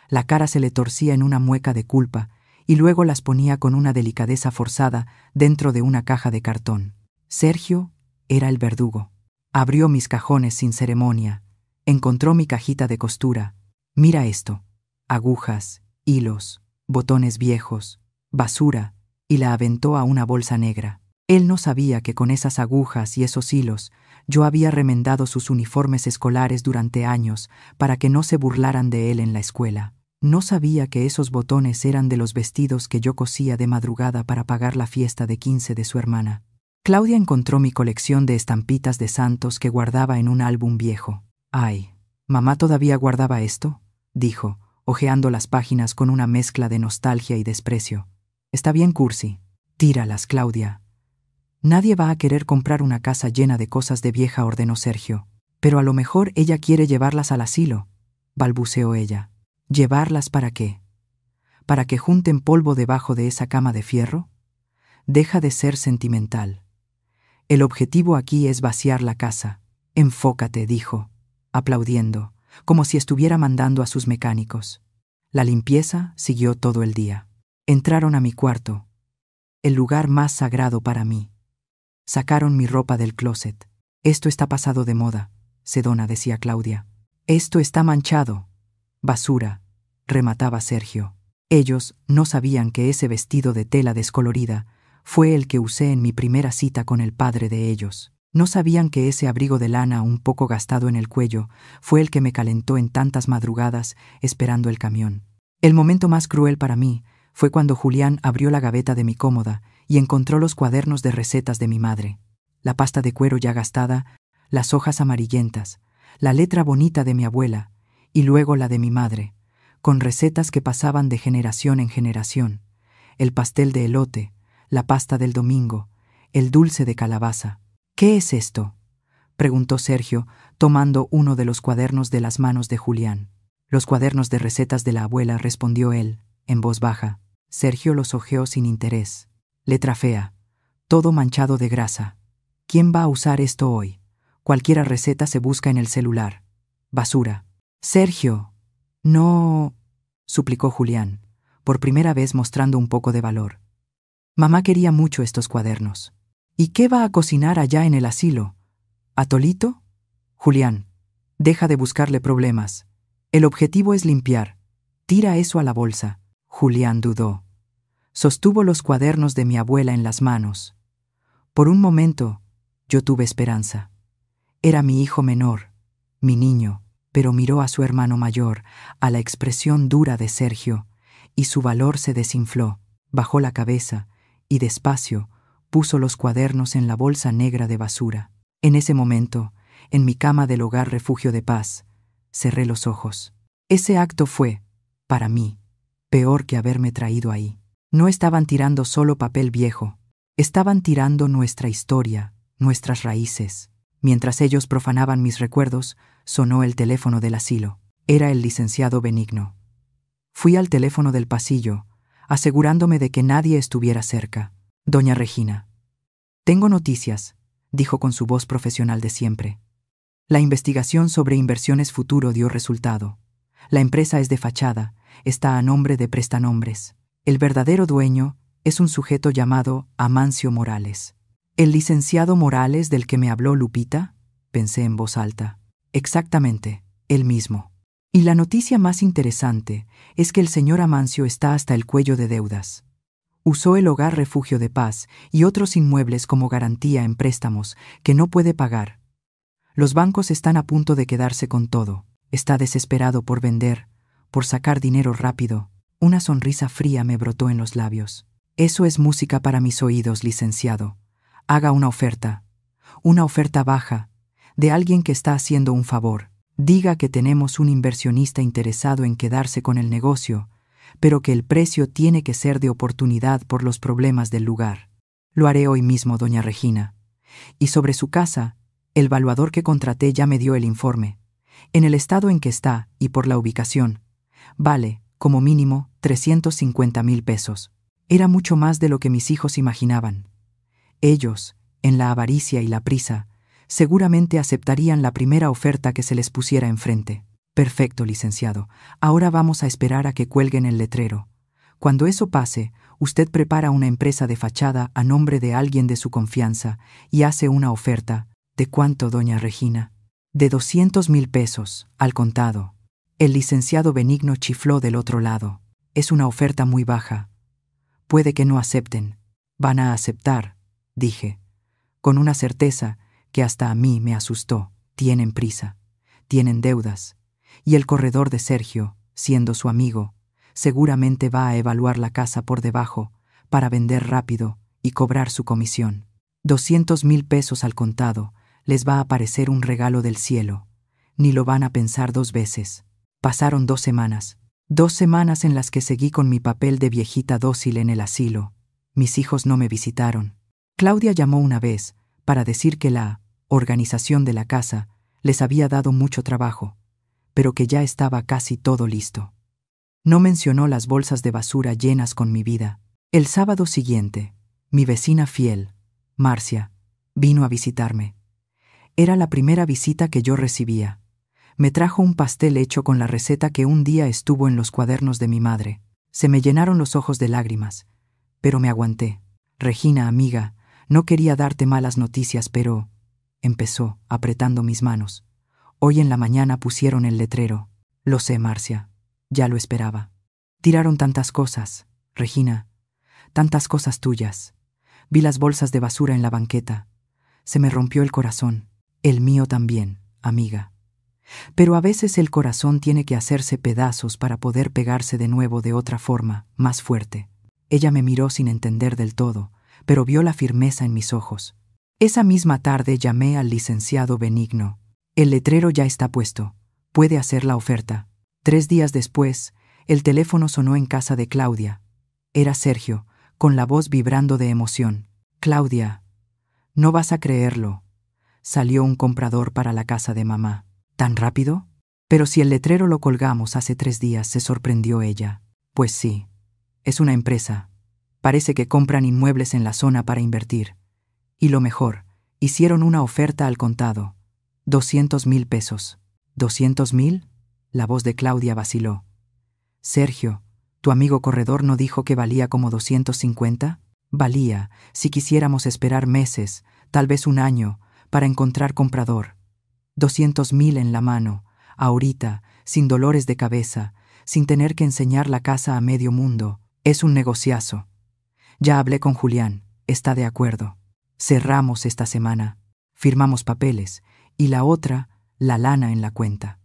la cara se le torcía en una mueca de culpa y luego las ponía con una delicadeza forzada dentro de una caja de cartón. Sergio era el verdugo. Abrió mis cajones sin ceremonia, encontró mi cajita de costura. Mira esto: agujas, hilos, botones viejos, basura, y la aventó a una bolsa negra. Él no sabía que con esas agujas y esos hilos yo había remendado sus uniformes escolares durante años para que no se burlaran de él en la escuela. No sabía que esos botones eran de los vestidos que yo cosía de madrugada para pagar la fiesta de 15 de su hermana. Claudia encontró mi colección de estampitas de santos que guardaba en un álbum viejo. «Ay, ¿mamá todavía guardaba esto?», dijo, hojeando las páginas con una mezcla de nostalgia y desprecio. «Está bien cursi. Tíralas, Claudia. Nadie va a querer comprar una casa llena de cosas de vieja», ordenó Sergio. «Pero a lo mejor ella quiere llevarlas al asilo», balbuceó ella. «¿Llevarlas para qué? ¿Para que junten polvo debajo de esa cama de fierro? Deja de ser sentimental. El objetivo aquí es vaciar la casa. Enfócate», dijo, aplaudiendo, como si estuviera mandando a sus mecánicos. La limpieza siguió todo el día. Entraron a mi cuarto, el lugar más sagrado para mí. Sacaron mi ropa del closet. «Esto está pasado de moda», sedona, decía Claudia. «Esto está manchado. Basura», remataba Sergio. Ellos no sabían que ese vestido de tela descolorida fue el que usé en mi primera cita con el padre de ellos. No sabían que ese abrigo de lana un poco gastado en el cuello fue el que me calentó en tantas madrugadas esperando el camión. El momento más cruel para mí fue cuando Julián abrió la gaveta de mi cómoda y encontró los cuadernos de recetas de mi madre, la pasta de cuero ya gastada, las hojas amarillentas, la letra bonita de mi abuela y luego la de mi madre, con recetas que pasaban de generación en generación: el pastel de elote, la pasta del domingo, el dulce de calabaza. «¿Qué es esto?», preguntó Sergio, tomando uno de los cuadernos de las manos de Julián. «Los cuadernos de recetas de la abuela», respondió él, en voz baja. Sergio los hojeó sin interés. «Letra fea, todo manchado de grasa. ¿Quién va a usar esto hoy? Cualquier receta se busca en el celular. Basura». «Sergio, no», suplicó Julián, por primera vez mostrando un poco de valor. «Mamá quería mucho estos cuadernos». «¿Y qué va a cocinar allá en el asilo? ¿Atolito?» «Julián, deja de buscarle problemas. El objetivo es limpiar. Tira eso a la bolsa». Julián dudó. Sostuvo los cuadernos de mi abuela en las manos. Por un momento, yo tuve esperanza. Era mi hijo menor, mi niño, pero miró a su hermano mayor, a la expresión dura de Sergio, y su valor se desinfló. Bajó la cabeza y despacio puso los cuadernos en la bolsa negra de basura. En ese momento, en mi cama del hogar Refugio de Paz, cerré los ojos. Ese acto fue, para mí, peor que haberme traído ahí. No estaban tirando solo papel viejo, estaban tirando nuestra historia, nuestras raíces. Mientras ellos profanaban mis recuerdos, sonó el teléfono del asilo. Era el licenciado Benigno. Fui al teléfono del pasillo, asegurándome de que nadie estuviera cerca. «Doña Regina». «Tengo noticias», dijo con su voz profesional de siempre. «La investigación sobre inversiones futuro dio resultado. La empresa es de fachada, está a nombre de prestanombres. El verdadero dueño es un sujeto llamado Amancio Morales». «¿El licenciado Morales del que me habló Lupita?», pensé en voz alta. «Exactamente, él mismo. Y la noticia más interesante es que el señor Amancio está hasta el cuello de deudas. Usó el hogar Refugio de Paz y otros inmuebles como garantía en préstamos que no puede pagar. Los bancos están a punto de quedarse con todo. Está desesperado por vender, por sacar dinero rápido. Una sonrisa fría me brotó en los labios. Eso es música para mis oídos, licenciado. Haga una oferta baja, de alguien que está haciendo un favor. Diga que tenemos un inversionista interesado en quedarse con el negocio, pero que el precio tiene que ser de oportunidad por los problemas del lugar. Lo haré hoy mismo, doña Regina. Y sobre su casa, el valuador que contraté ya me dio el informe. En el estado en que está y por la ubicación, vale, como mínimo, 350,000 pesos. Era mucho más de lo que mis hijos imaginaban. Ellos, en la avaricia y la prisa, seguramente aceptarían la primera oferta que se les pusiera enfrente. Perfecto, licenciado. Ahora vamos a esperar a que cuelguen el letrero. Cuando eso pase, usted prepara una empresa de fachada a nombre de alguien de su confianza y hace una oferta. ¿De cuánto, doña Regina? De 200,000 pesos, al contado. El licenciado Benigno chifló del otro lado. Es una oferta muy baja. Puede que no acepten. Van a aceptar, dije, con una certeza que hasta a mí me asustó. Tienen prisa, tienen deudas, y el corredor de Sergio, siendo su amigo, seguramente va a evaluar la casa por debajo para vender rápido y cobrar su comisión. 200,000 pesos al contado les va a parecer un regalo del cielo. Ni lo van a pensar dos veces. Pasaron 2 semanas. 2 semanas en las que seguí con mi papel de viejita dócil en el asilo. Mis hijos no me visitaron. Claudia llamó una vez para decir que la organización de la casa les había dado mucho trabajo, pero que ya estaba casi todo listo. No mencionó las bolsas de basura llenas con mi vida. El sábado siguiente, mi vecina fiel, Marcia, vino a visitarme. Era la primera visita que yo recibía. Me trajo un pastel hecho con la receta que un día estuvo en los cuadernos de mi madre. Se me llenaron los ojos de lágrimas, pero me aguanté. Regina, amiga, no quería darte malas noticias, pero... empezó, apretando mis manos. Hoy en la mañana pusieron el letrero. Lo sé, Marcia. Ya lo esperaba. Tiraron tantas cosas, Regina, tantas cosas tuyas. Vi las bolsas de basura en la banqueta. Se me rompió el corazón. El mío también, amiga. Pero a veces el corazón tiene que hacerse pedazos para poder pegarse de nuevo de otra forma, más fuerte. Ella me miró sin entender del todo, pero vio la firmeza en mis ojos. Esa misma tarde llamé al licenciado Benigno. El letrero ya está puesto. Puede hacer la oferta. 3 días después, el teléfono sonó en casa de Claudia. Era Sergio, con la voz vibrando de emoción. Claudia, no vas a creerlo. Salió un comprador para la casa de mamá. ¿Tan rápido? Pero si el letrero lo colgamos hace 3 días, se sorprendió ella. Pues sí, es una empresa. Parece que compran inmuebles en la zona para invertir. Y lo mejor, hicieron una oferta al contado. 200,000 pesos. ¿200,000? La voz de Claudia vaciló. Sergio, ¿tu amigo corredor no dijo que valía como 250? Valía, si quisiéramos esperar meses, tal vez un año, para encontrar comprador. 200,000 en la mano, ahorita, sin dolores de cabeza, sin tener que enseñar la casa a medio mundo. Es un negociazo. Ya hablé con Julián, está de acuerdo. Cerramos esta semana, firmamos papeles, y la otra, la lana en la cuenta.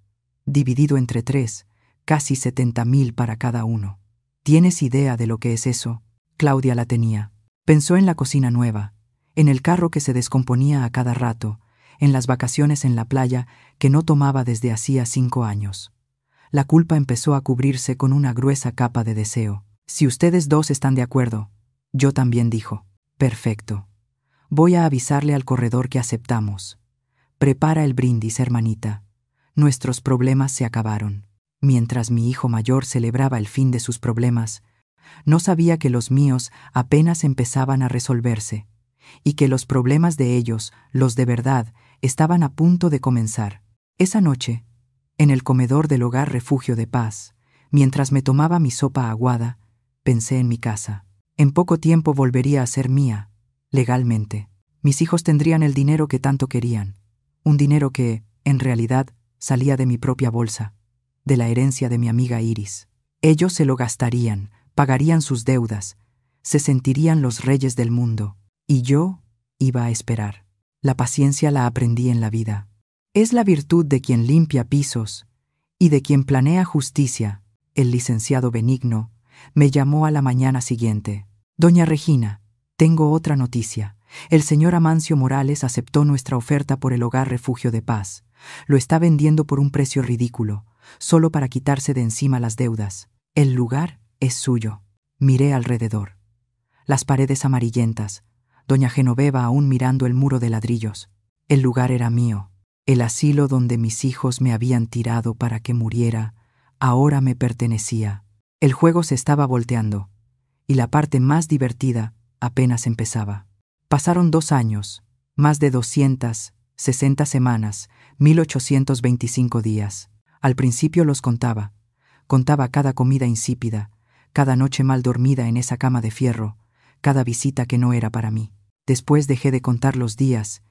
Dividido entre 3, casi 70,000 para cada uno. ¿Tienes idea de lo que es eso? Claudia la tenía. Pensó en la cocina nueva, en el carro que se descomponía a cada rato, en las vacaciones en la playa que no tomaba desde hacía 5 años. La culpa empezó a cubrirse con una gruesa capa de deseo. Si ustedes dos están de acuerdo, yo también, dijo. Perfecto. Voy a avisarle al corredor que aceptamos. Prepara el brindis, hermanita. Nuestros problemas se acabaron. Mientras mi hijo mayor celebraba el fin de sus problemas, no sabía que los míos apenas empezaban a resolverse, y que los problemas de ellos, los de verdad, estaban a punto de comenzar. Esa noche, en el comedor del Hogar Refugio de Paz, mientras me tomaba mi sopa aguada, pensé en mi casa. En poco tiempo volvería a ser mía, legalmente. Mis hijos tendrían el dinero que tanto querían, un dinero que, en realidad, salía de mi propia bolsa, de la herencia de mi amiga Iris. Ellos se lo gastarían, pagarían sus deudas, se sentirían los reyes del mundo, y yo iba a esperar. La paciencia la aprendí en la vida. Es la virtud de quien limpia pisos y de quien planea justicia. El licenciado Benigno me llamó a la mañana siguiente. Doña Regina, tengo otra noticia. El señor Amancio Morales aceptó nuestra oferta por el Hogar Refugio de Paz. Lo está vendiendo por un precio ridículo, solo para quitarse de encima las deudas. El lugar es suyo. Miré alrededor. Las paredes amarillentas, doña Genoveva aún mirando el muro de ladrillos. El lugar era mío. El asilo donde mis hijos me habían tirado para que muriera, ahora me pertenecía. El juego se estaba volteando, y la parte más divertida apenas empezaba. Pasaron 2 años, más de 260 semanas, 1825 días. Al principio los contaba. Contaba cada comida insípida, cada noche mal dormida en esa cama de fierro, cada visita que no era para mí. Después dejé de contar los días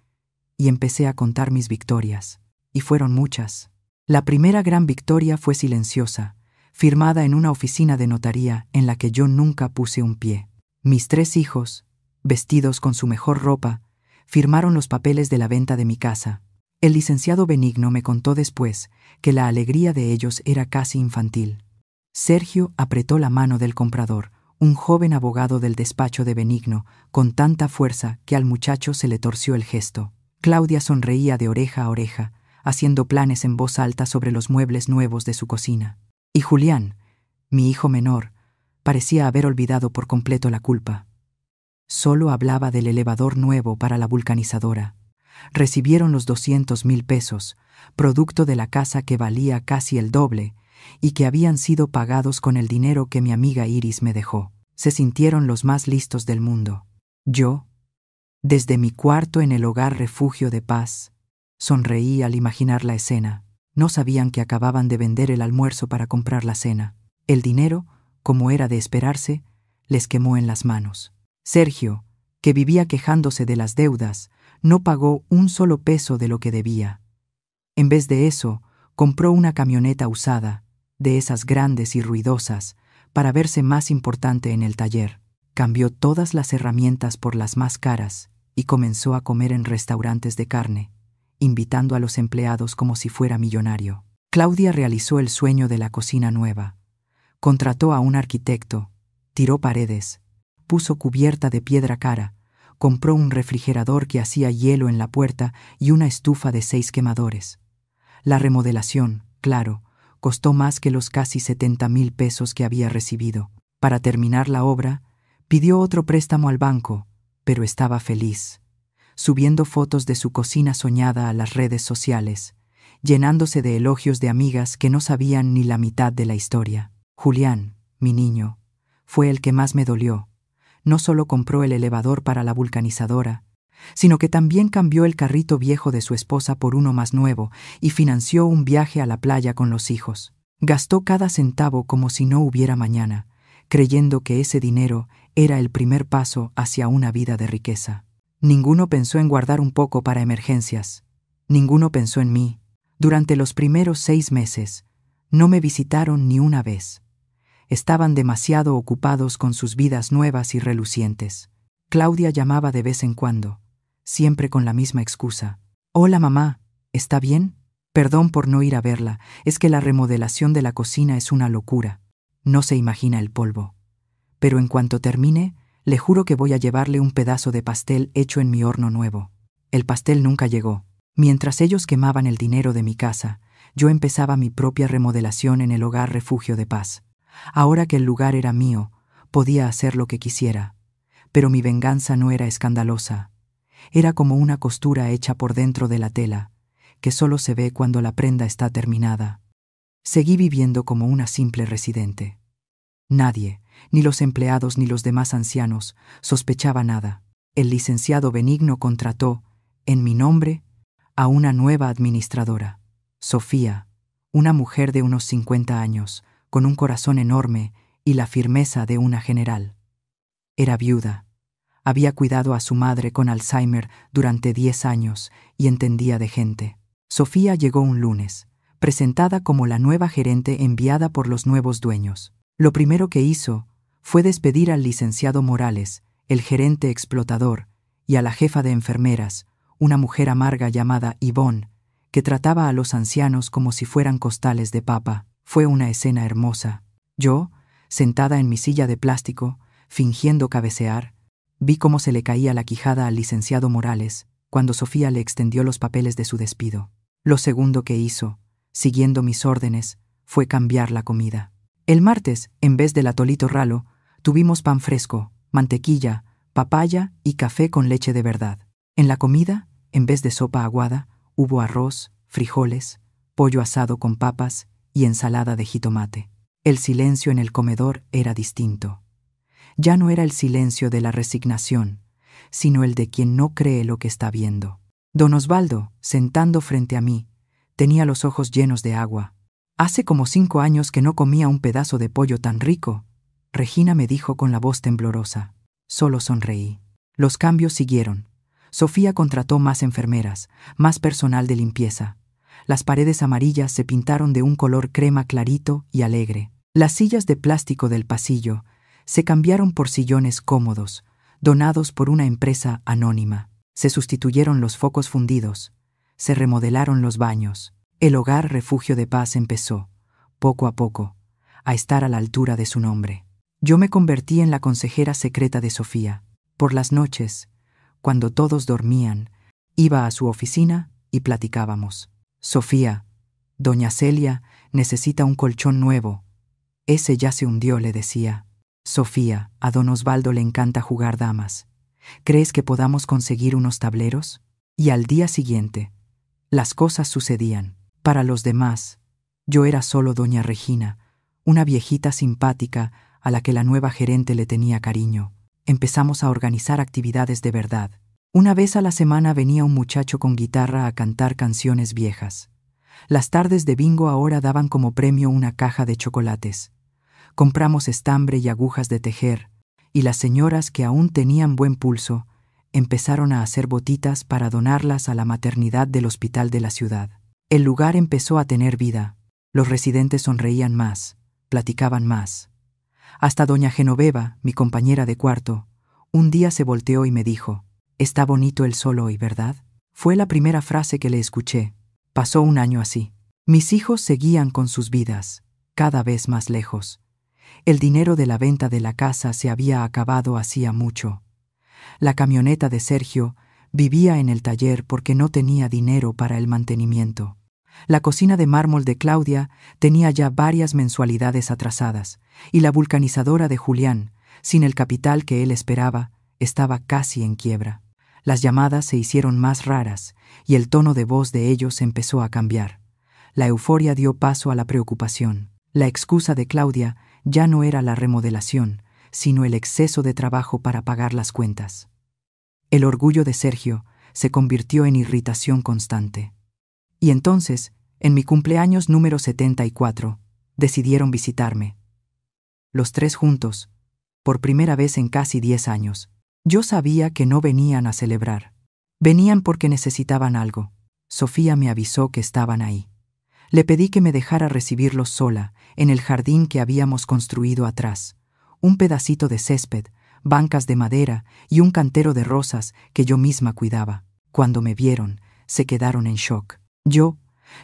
y empecé a contar mis victorias. Y fueron muchas. La primera gran victoria fue silenciosa, firmada en una oficina de notaría en la que yo nunca puse un pie. Mis 3 hijos, vestidos con su mejor ropa, firmaron los papeles de la venta de mi casa. El licenciado Benigno me contó después que la alegría de ellos era casi infantil. Sergio apretó la mano del comprador, un joven abogado del despacho de Benigno, con tanta fuerza que al muchacho se le torció el gesto. Claudia sonreía de oreja a oreja, haciendo planes en voz alta sobre los muebles nuevos de su cocina. Y Julián, mi hijo menor, parecía haber olvidado por completo la culpa. Solo hablaba del elevador nuevo para la vulcanizadora. Recibieron los 200,000 pesos, producto de la casa que valía casi el doble y que habían sido pagados con el dinero que mi amiga Iris me dejó. Se sintieron los más listos del mundo. Yo, desde mi cuarto en el Hogar Refugio de Paz, sonreí al imaginar la escena. No sabían que acababan de vender el almuerzo para comprar la cena. El dinero, como era de esperarse, les quemó en las manos. Sergio, que vivía quejándose de las deudas, no pagó un solo peso de lo que debía. En vez de eso, compró una camioneta usada, de esas grandes y ruidosas, para verse más importante en el taller. Cambió todas las herramientas por las más caras y comenzó a comer en restaurantes de carne, invitando a los empleados como si fuera millonario. Claudia realizó el sueño de la cocina nueva. Contrató a un arquitecto, tiró paredes, puso cubierta de piedra cara, compró un refrigerador que hacía hielo en la puerta y una estufa de 6 quemadores. La remodelación, claro, costó más que los casi 70,000 pesos que había recibido. Para terminar la obra, pidió otro préstamo al banco, pero estaba feliz, subiendo fotos de su cocina soñada a las redes sociales, llenándose de elogios de amigas que no sabían ni la mitad de la historia. Julián, mi niño, fue el que más me dolió. No solo compró el elevador para la vulcanizadora, sino que también cambió el carrito viejo de su esposa por uno más nuevo y financió un viaje a la playa con los hijos. Gastó cada centavo como si no hubiera mañana, creyendo que ese dinero era el primer paso hacia una vida de riqueza. Ninguno pensó en guardar un poco para emergencias. Ninguno pensó en mí. Durante los primeros 6 meses, no me visitaron ni una vez. Estaban demasiado ocupados con sus vidas nuevas y relucientes. Claudia llamaba de vez en cuando, siempre con la misma excusa. «Hola, mamá, ¿está bien? Perdón por no ir a verla, es que la remodelación de la cocina es una locura. No se imagina el polvo. Pero en cuanto termine, le juro que voy a llevarle un pedazo de pastel hecho en mi horno nuevo». El pastel nunca llegó. Mientras ellos quemaban el dinero de mi casa, yo empezaba mi propia remodelación en el Hogar Refugio de Paz. Ahora que el lugar era mío, podía hacer lo que quisiera. Pero mi venganza no era escandalosa. Era como una costura hecha por dentro de la tela, que solo se ve cuando la prenda está terminada. Seguí viviendo como una simple residente. Nadie, ni los empleados ni los demás ancianos, sospechaba nada. El licenciado Benigno contrató, en mi nombre, a una nueva administradora, Sofía, una mujer de unos 50 años, con un corazón enorme y la firmeza de una general. Era viuda. Había cuidado a su madre con Alzheimer durante 10 años y entendía de gente. Sofía llegó un lunes, presentada como la nueva gerente enviada por los nuevos dueños. Lo primero que hizo fue despedir al licenciado Morales, el gerente explotador, y a la jefa de enfermeras, una mujer amarga llamada Yvonne, que trataba a los ancianos como si fueran costales de papa. Fue una escena hermosa. Yo, sentada en mi silla de plástico, fingiendo cabecear, vi cómo se le caía la quijada al licenciado Morales cuando Sofía le extendió los papeles de su despido. Lo segundo que hizo, siguiendo mis órdenes, fue cambiar la comida. El martes, en vez del atolito ralo, tuvimos pan fresco, mantequilla, papaya y café con leche de verdad. En la comida, en vez de sopa aguada, hubo arroz, frijoles, pollo asado con papas y ensalada de jitomate. El silencio en el comedor era distinto. Ya no era el silencio de la resignación, sino el de quien no cree lo que está viendo. Don Osvaldo, sentando frente a mí, tenía los ojos llenos de agua. Hace como 5 años que no comía un pedazo de pollo tan rico, Regina me dijo con la voz temblorosa. Solo sonreí. Los cambios siguieron. Sofía contrató más enfermeras, más personal de limpieza. Las paredes amarillas se pintaron de un color crema clarito y alegre. Las sillas de plástico del pasillo se cambiaron por sillones cómodos, donados por una empresa anónima. Se sustituyeron los focos fundidos. Se remodelaron los baños. El hogar Refugio de Paz empezó, poco a poco, a estar a la altura de su nombre. Yo me convertí en la consejera secreta de Sofía. Por las noches, cuando todos dormían, iba a su oficina y platicábamos. Sofía, doña Celia necesita un colchón nuevo. Ese ya se hundió, le decía. Sofía, a don Osvaldo le encanta jugar damas. ¿Crees que podamos conseguir unos tableros? Y al día siguiente, las cosas sucedían. Para los demás, yo era solo doña Regina, una viejita simpática a la que la nueva gerente le tenía cariño. Empezamos a organizar actividades de verdad. Una vez a la semana venía un muchacho con guitarra a cantar canciones viejas. Las tardes de bingo ahora daban como premio una caja de chocolates. Compramos estambre y agujas de tejer, y las señoras que aún tenían buen pulso empezaron a hacer botitas para donarlas a la maternidad del hospital de la ciudad. El lugar empezó a tener vida. Los residentes sonreían más, platicaban más. Hasta doña Genoveva, mi compañera de cuarto, un día se volteó y me dijo: «Está bonito el sol hoy, ¿verdad?». Fue la primera frase que le escuché. Pasó un año así. Mis hijos seguían con sus vidas, cada vez más lejos. El dinero de la venta de la casa se había acabado hacía mucho. La camioneta de Sergio vivía en el taller porque no tenía dinero para el mantenimiento. La cocina de mármol de Claudia tenía ya varias mensualidades atrasadas, y la vulcanizadora de Julián, sin el capital que él esperaba, estaba casi en quiebra. Las llamadas se hicieron más raras, y el tono de voz de ellos empezó a cambiar. La euforia dio paso a la preocupación. La excusa de Claudia ya no era la remodelación, sino el exceso de trabajo para pagar las cuentas. El orgullo de Sergio se convirtió en irritación constante. Y entonces, en mi cumpleaños número 74, decidieron visitarme. Los 3 juntos, por primera vez en casi 10 años. Yo sabía que no venían a celebrar. Venían porque necesitaban algo. Sofía me avisó que estaban ahí. Le pedí que me dejara recibirlos sola, en el jardín que habíamos construido atrás. Un pedacito de césped, bancas de madera y un cantero de rosas que yo misma cuidaba. Cuando me vieron, se quedaron en shock. Yo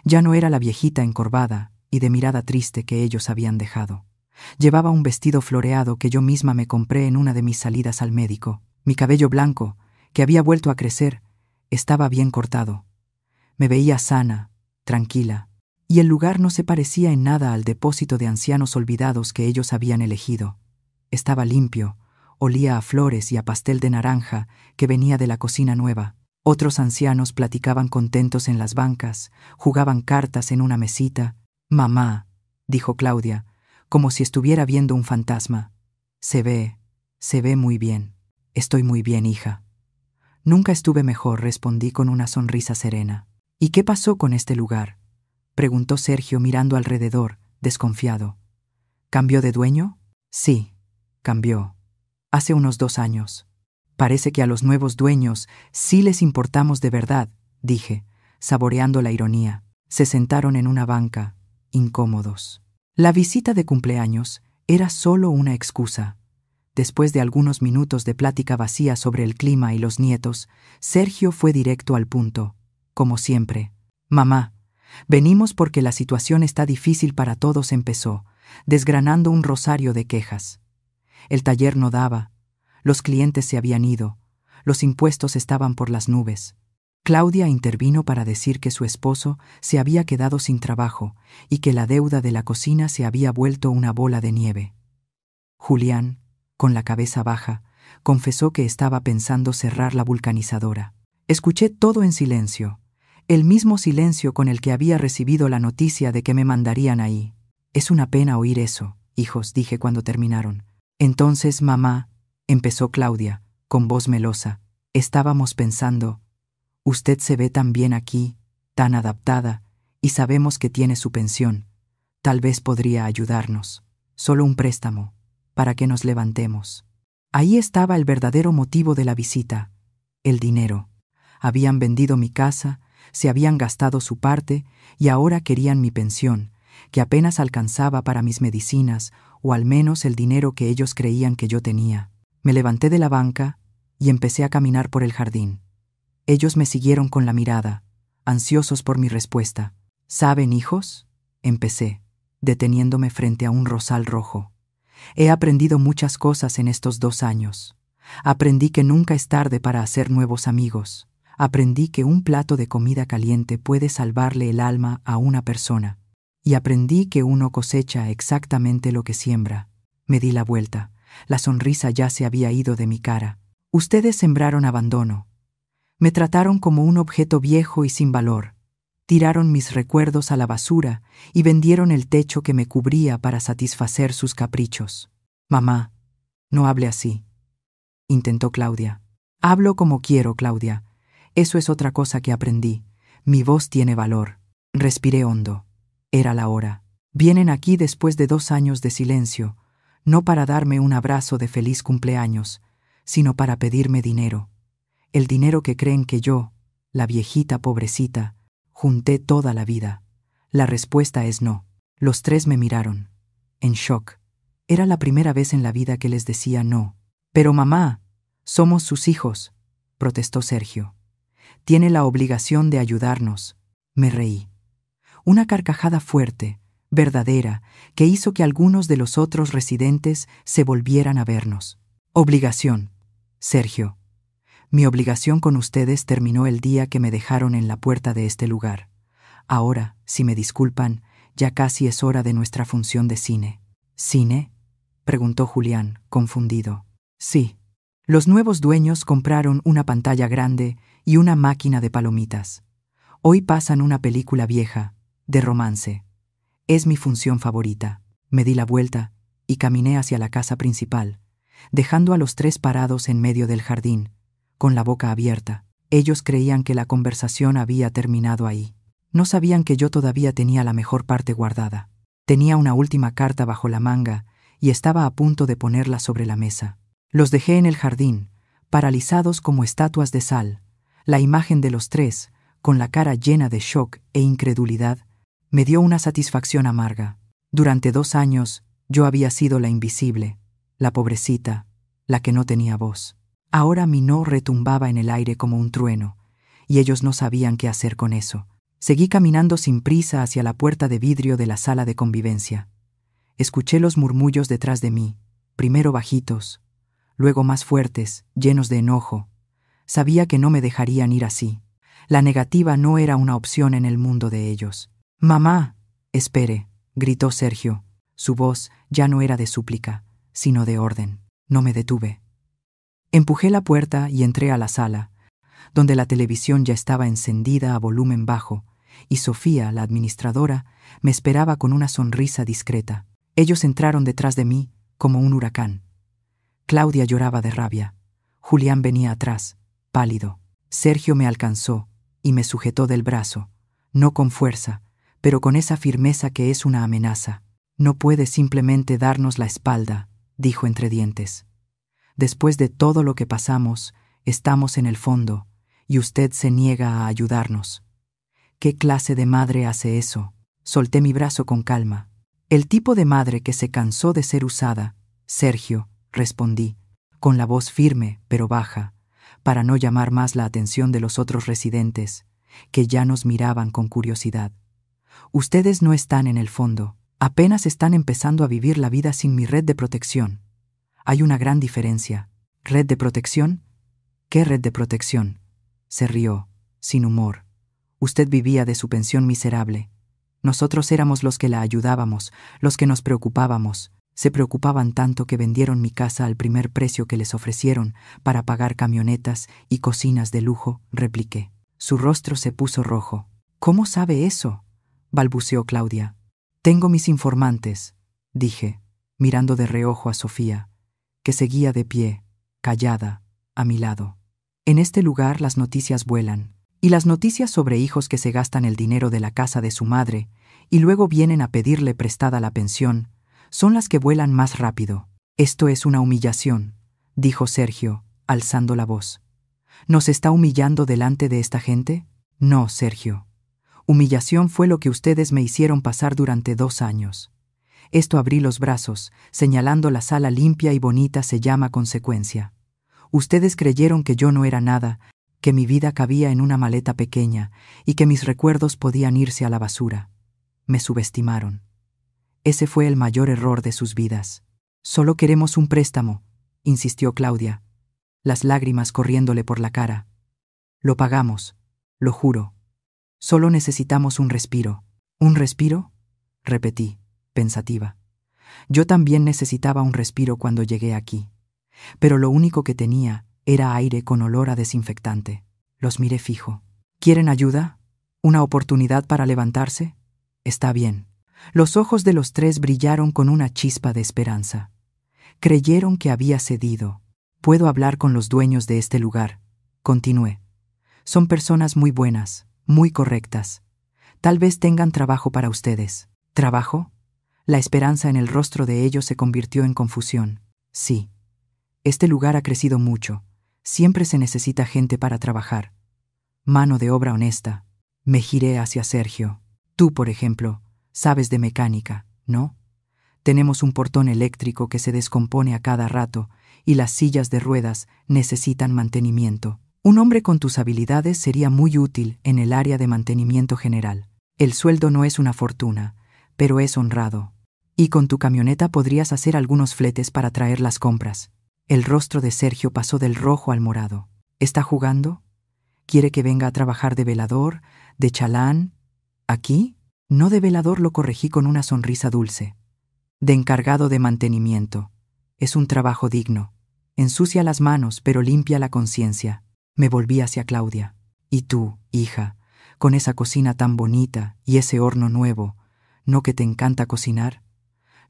ya no era la viejita encorvada y de mirada triste que ellos habían dejado. Llevaba un vestido floreado que yo misma me compré en una de mis salidas al médico. Mi cabello blanco, que había vuelto a crecer, estaba bien cortado. Me veía sana, tranquila, y el lugar no se parecía en nada al depósito de ancianos olvidados que ellos habían elegido. Estaba limpio, olía a flores y a pastel de naranja que venía de la cocina nueva. Otros ancianos platicaban contentos en las bancas, jugaban cartas en una mesita. «Mamá», dijo Claudia, como si estuviera viendo un fantasma. Se ve muy bien». «Estoy muy bien, hija». «Nunca estuve mejor», respondí con una sonrisa serena. «¿Y qué pasó con este lugar?», preguntó Sergio mirando alrededor, desconfiado. «¿Cambió de dueño?». «Sí, cambió. Hace unos 2 años. Parece que a los nuevos dueños sí les importamos de verdad», dije, saboreando la ironía. Se sentaron en una banca, incómodos. La visita de cumpleaños era solo una excusa. Después de algunos minutos de plática vacía sobre el clima y los nietos, Sergio fue directo al punto, como siempre. Mamá, venimos porque la situación está difícil para todos, empezó, desgranando un rosario de quejas. El taller no daba, los clientes se habían ido, los impuestos estaban por las nubes. Claudia intervino para decir que su esposo se había quedado sin trabajo y que la deuda de la cocina se había vuelto una bola de nieve. Julián, con la cabeza baja, confesó que estaba pensando cerrar la vulcanizadora. Escuché todo en silencio, el mismo silencio con el que había recibido la noticia de que me mandarían ahí. Es una pena oír eso, hijos, dije cuando terminaron. Entonces, mamá, empezó Claudia, con voz melosa, estábamos pensando, usted se ve tan bien aquí, tan adaptada, y sabemos que tiene su pensión. Tal vez podría ayudarnos. Solo un préstamo, para que nos levantemos. Ahí estaba el verdadero motivo de la visita, el dinero. Habían vendido mi casa, se habían gastado su parte y ahora querían mi pensión, que apenas alcanzaba para mis medicinas o al menos el dinero que ellos creían que yo tenía. Me levanté de la banca y empecé a caminar por el jardín. Ellos me siguieron con la mirada, ansiosos por mi respuesta. ¿Saben, hijos? Empecé, deteniéndome frente a un rosal rojo. He aprendido muchas cosas en estos 2 años. Aprendí que nunca es tarde para hacer nuevos amigos. Aprendí que un plato de comida caliente puede salvarle el alma a una persona. Y aprendí que uno cosecha exactamente lo que siembra. Me di la vuelta. La sonrisa ya se había ido de mi cara. Ustedes sembraron abandono. Me trataron como un objeto viejo y sin valor. Tiraron mis recuerdos a la basura y vendieron el techo que me cubría para satisfacer sus caprichos. Mamá, no hable así, intentó Claudia. Hablo como quiero, Claudia. Eso es otra cosa que aprendí. Mi voz tiene valor. Respiré hondo. Era la hora. Vienen aquí después de 2 años de silencio, no para darme un abrazo de feliz cumpleaños, sino para pedirme dinero. El dinero que creen que yo, la viejita pobrecita, junté toda la vida. La respuesta es no. Los 3 me miraron, en shock. Era la primera vez en la vida que les decía no. Pero mamá, somos sus hijos, protestó Sergio. Tiene la obligación de ayudarnos. Me reí. Una carcajada fuerte, verdadera, que hizo que algunos de los otros residentes se volvieran a vernos. Obligación, Sergio. Mi obligación con ustedes terminó el día que me dejaron en la puerta de este lugar. Ahora, si me disculpan, ya casi es hora de nuestra función de cine. ¿Cine?, preguntó Julián, confundido. Sí. Los nuevos dueños compraron una pantalla grande y una máquina de palomitas. Hoy pasan una película vieja, de romance. Es mi función favorita. Me di la vuelta y caminé hacia la casa principal, dejando a los 3 parados en medio del jardín, con la boca abierta. Ellos creían que la conversación había terminado ahí. No sabían que yo todavía tenía la mejor parte guardada. Tenía una última carta bajo la manga y estaba a punto de ponerla sobre la mesa. Los dejé en el jardín, paralizados como estatuas de sal. La imagen de los 3, con la cara llena de shock e incredulidad, me dio una satisfacción amarga. Durante 2 años, yo había sido la invisible, la pobrecita, la que no tenía voz. Ahora mi no retumbaba en el aire como un trueno, y ellos no sabían qué hacer con eso. Seguí caminando sin prisa hacia la puerta de vidrio de la sala de convivencia. Escuché los murmullos detrás de mí, primero bajitos, luego más fuertes, llenos de enojo. Sabía que no me dejarían ir así. La negativa no era una opción en el mundo de ellos. «Mamá, espere», gritó Sergio. Su voz ya no era de súplica, sino de orden. No me detuve. Empujé la puerta y entré a la sala, donde la televisión ya estaba encendida a volumen bajo, y Sofía, la administradora, me esperaba con una sonrisa discreta. Ellos entraron detrás de mí como un huracán. Claudia lloraba de rabia. Julián venía atrás, pálido. Sergio me alcanzó y me sujetó del brazo, no con fuerza, pero con esa firmeza que es una amenaza. «No puede simplemente darnos la espalda», dijo entre dientes. «Después de todo lo que pasamos, estamos en el fondo, y usted se niega a ayudarnos». «¿Qué clase de madre hace eso?». Solté mi brazo con calma. «El tipo de madre que se cansó de ser usada, Sergio», respondí, con la voz firme pero baja, para no llamar más la atención de los otros residentes, que ya nos miraban con curiosidad. Ustedes no están en el fondo, apenas están empezando a vivir la vida sin mi red de protección. Hay una gran diferencia. ¿Red de protección? ¿Qué red de protección? Se rió, sin humor. Usted vivía de su pensión miserable. Nosotros éramos los que la ayudábamos, los que nos preocupábamos. Se preocupaban tanto que vendieron mi casa al primer precio que les ofrecieron para pagar camionetas y cocinas de lujo, repliqué. Su rostro se puso rojo. ¿Cómo sabe eso?, balbuceó Claudia. Tengo mis informantes, dije, mirando de reojo a Sofía, que seguía de pie, callada, a mi lado. En este lugar las noticias vuelan, y las noticias sobre hijos que se gastan el dinero de la casa de su madre y luego vienen a pedirle prestada la pensión, son las que vuelan más rápido. Esto es una humillación, dijo Sergio, alzando la voz. ¿Nos está humillando delante de esta gente? No, Sergio. Humillación fue lo que ustedes me hicieron pasar durante 2 años. Esto abrí los brazos, señalando la sala limpia y bonita se llama consecuencia. Ustedes creyeron que yo no era nada, que mi vida cabía en una maleta pequeña y que mis recuerdos podían irse a la basura. Me subestimaron. Ese fue el mayor error de sus vidas. Solo queremos un préstamo, insistió Claudia, las lágrimas corriéndole por la cara. Lo pagamos, lo juro. Solo necesitamos un respiro. ¿Un respiro?, repetí, pensativa. Yo también necesitaba un respiro cuando llegué aquí, pero lo único que tenía era aire con olor a desinfectante. Los miré fijo. ¿Quieren ayuda? ¿Una oportunidad para levantarse? Está bien. Los ojos de los 3 brillaron con una chispa de esperanza. Creyeron que había cedido. Puedo hablar con los dueños de este lugar, continué. Son personas muy buenas, muy correctas. Tal vez tengan trabajo para ustedes. ¿Trabajo? La esperanza en el rostro de ellos se convirtió en confusión. Sí. Este lugar ha crecido mucho. Siempre se necesita gente para trabajar. Mano de obra honesta. Me giré hacia Sergio. Tú, por ejemplo, sabes de mecánica, ¿no? Tenemos un portón eléctrico que se descompone a cada rato y las sillas de ruedas necesitan mantenimiento. Un hombre con tus habilidades sería muy útil en el área de mantenimiento general. El sueldo no es una fortuna, pero es honrado. Y con tu camioneta podrías hacer algunos fletes para traer las compras. El rostro de Sergio pasó del rojo al morado. ¿Está jugando? ¿Quiere que venga a trabajar de velador, de chalán? ¿Aquí? No de velador, lo corregí con una sonrisa dulce. De encargado de mantenimiento. Es un trabajo digno. Ensucia las manos, pero limpia la conciencia. Me volví hacia Claudia. ¿Y tú, hija, con esa cocina tan bonita y ese horno nuevo, no que te encanta cocinar?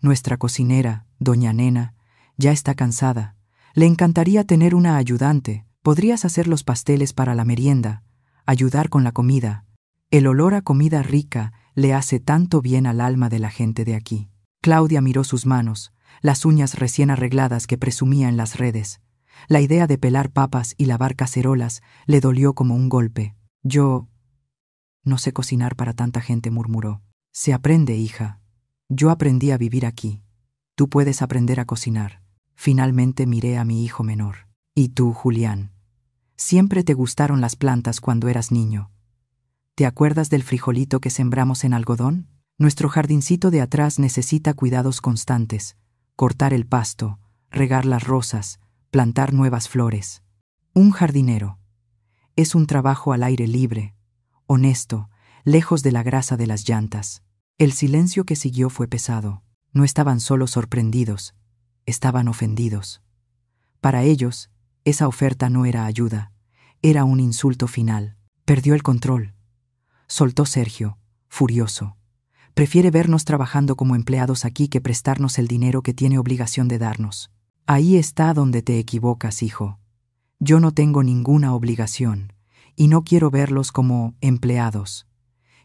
Nuestra cocinera, doña Nena, ya está cansada. Le encantaría tener una ayudante. Podrías hacer los pasteles para la merienda, ayudar con la comida. El olor a comida rica le hace tanto bien al alma de la gente de aquí. Claudia miró sus manos, las uñas recién arregladas que presumía en las redes. La idea de pelar papas y lavar cacerolas le dolió como un golpe. Yo no sé cocinar para tanta gente, murmuró. Se aprende, hija. Yo aprendí a vivir aquí. Tú puedes aprender a cocinar. Finalmente miré a mi hijo menor. ¿Y tú, Julián? Siempre te gustaron las plantas cuando eras niño. ¿Te acuerdas del frijolito que sembramos en algodón? Nuestro jardincito de atrás necesita cuidados constantes. Cortar el pasto, regar las rosas, plantar nuevas flores. Un jardinero. Es un trabajo al aire libre, honesto, lejos de la grasa de las llantas. El silencio que siguió fue pesado. No estaban solo sorprendidos, estaban ofendidos. Para ellos, esa oferta no era ayuda, era un insulto final. Perdió el control. Soltó Sergio, furioso. Prefiere vernos trabajando como empleados aquí que prestarnos el dinero que tiene obligación de darnos. Ahí está donde te equivocas, hijo. Yo no tengo ninguna obligación, y no quiero verlos como empleados.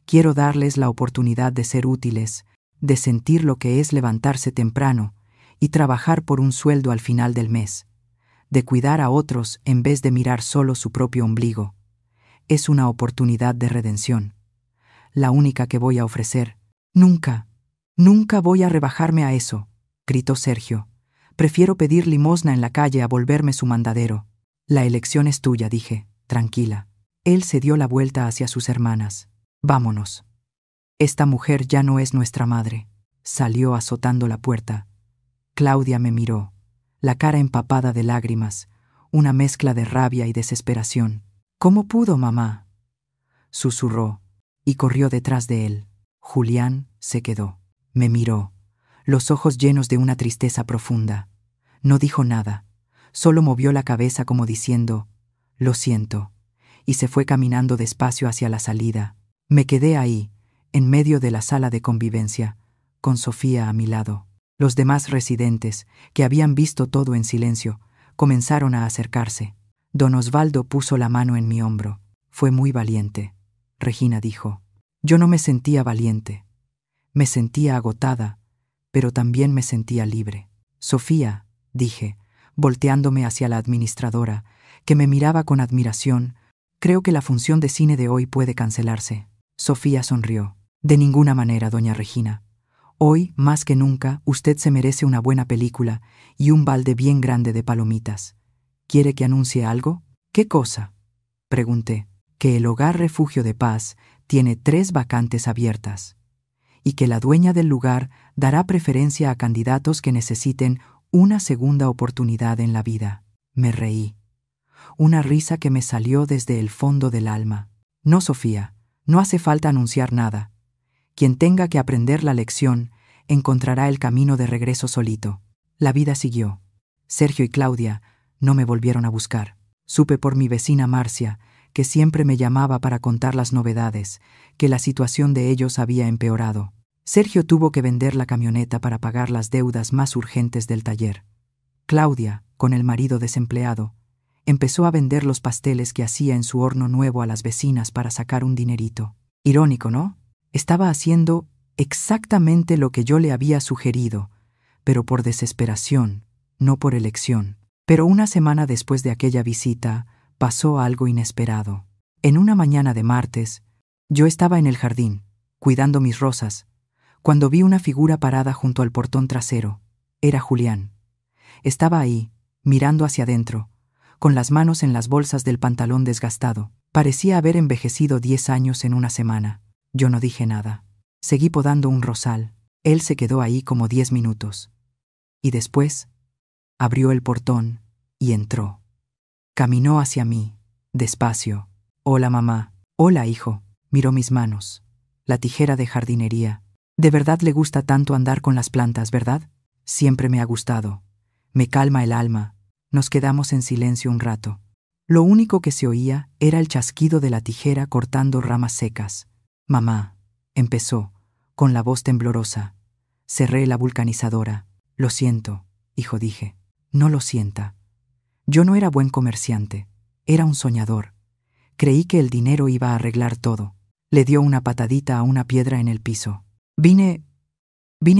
Quiero darles la oportunidad de ser útiles, de sentir lo que es levantarse temprano y trabajar por un sueldo al final del mes, de cuidar a otros en vez de mirar solo su propio ombligo. Es una oportunidad de redención. La única que voy a ofrecer. Nunca voy a rebajarme a eso, gritó Sergio. Prefiero pedir limosna en la calle a volverme su mandadero. La elección es tuya, dije, tranquila. Él se dio la vuelta hacia sus hermanas. Vámonos. Esta mujer ya no es nuestra madre. Salió azotando la puerta. Claudia me miró, la cara empapada de lágrimas, una mezcla de rabia y desesperación. ¿Cómo pudo, mamá?, susurró, y corrió detrás de él. Julián se quedó. Me miró, los ojos llenos de una tristeza profunda. No dijo nada, solo movió la cabeza como diciendo, «Lo siento», y se fue caminando despacio hacia la salida. Me quedé ahí, en medio de la sala de convivencia, con Sofía a mi lado. Los demás residentes, que habían visto todo en silencio, comenzaron a acercarse. Don Osvaldo puso la mano en mi hombro. Fue muy valiente, Regina dijo. Yo no me sentía valiente. Me sentía agotada, pero también me sentía libre. Sofía, dije, volteándome hacia la administradora, que me miraba con admiración, creo que la función de cine de hoy puede cancelarse. Sofía sonrió. De ninguna manera, doña Regina. Hoy, más que nunca, usted se merece una buena película y un balde bien grande de palomitas. ¿Quiere que anuncie algo? ¿Qué cosa?, pregunté. Que el Hogar Refugio de Paz tiene 3 vacantes abiertas y que la dueña del lugar dará preferencia a candidatos que necesiten una segunda oportunidad en la vida. Me reí. Una risa que me salió desde el fondo del alma. No, Sofía, no hace falta anunciar nada. Quien tenga que aprender la lección encontrará el camino de regreso solito. La vida siguió. Sergio y Claudia no me volvieron a buscar. Supe por mi vecina Marcia, que siempre me llamaba para contar las novedades, que la situación de ellos había empeorado. Sergio tuvo que vender la camioneta para pagar las deudas más urgentes del taller. Claudia, con el marido desempleado, empezó a vender los pasteles que hacía en su horno nuevo a las vecinas para sacar un dinerito. Irónico, ¿no? Estaba haciendo exactamente lo que yo le había sugerido, pero por desesperación, no por elección. Pero una semana después de aquella visita, pasó algo inesperado. En una mañana de martes, yo estaba en el jardín, cuidando mis rosas, cuando vi una figura parada junto al portón trasero. Era Julián. Estaba ahí, mirando hacia adentro, con las manos en las bolsas del pantalón desgastado. Parecía haber envejecido 10 años en una semana. Yo no dije nada. Seguí podando un rosal. Él se quedó ahí como 10 minutos. Y después, abrió el portón y entró. Caminó hacia mí, despacio. «Hola, mamá». «Hola, hijo». Miró mis manos. La tijera de jardinería. «De verdad le gusta tanto andar con las plantas, ¿verdad?» «Siempre me ha gustado. Me calma el alma». Nos quedamos en silencio un rato. Lo único que se oía era el chasquido de la tijera cortando ramas secas. «Mamá», empezó, con la voz temblorosa. Cerré la vulcanizadora. «Lo siento, hijo», dije. «No lo sienta. Yo no era buen comerciante. Era un soñador. Creí que el dinero iba a arreglar todo». Le dio una patadita a una piedra en el piso. Vine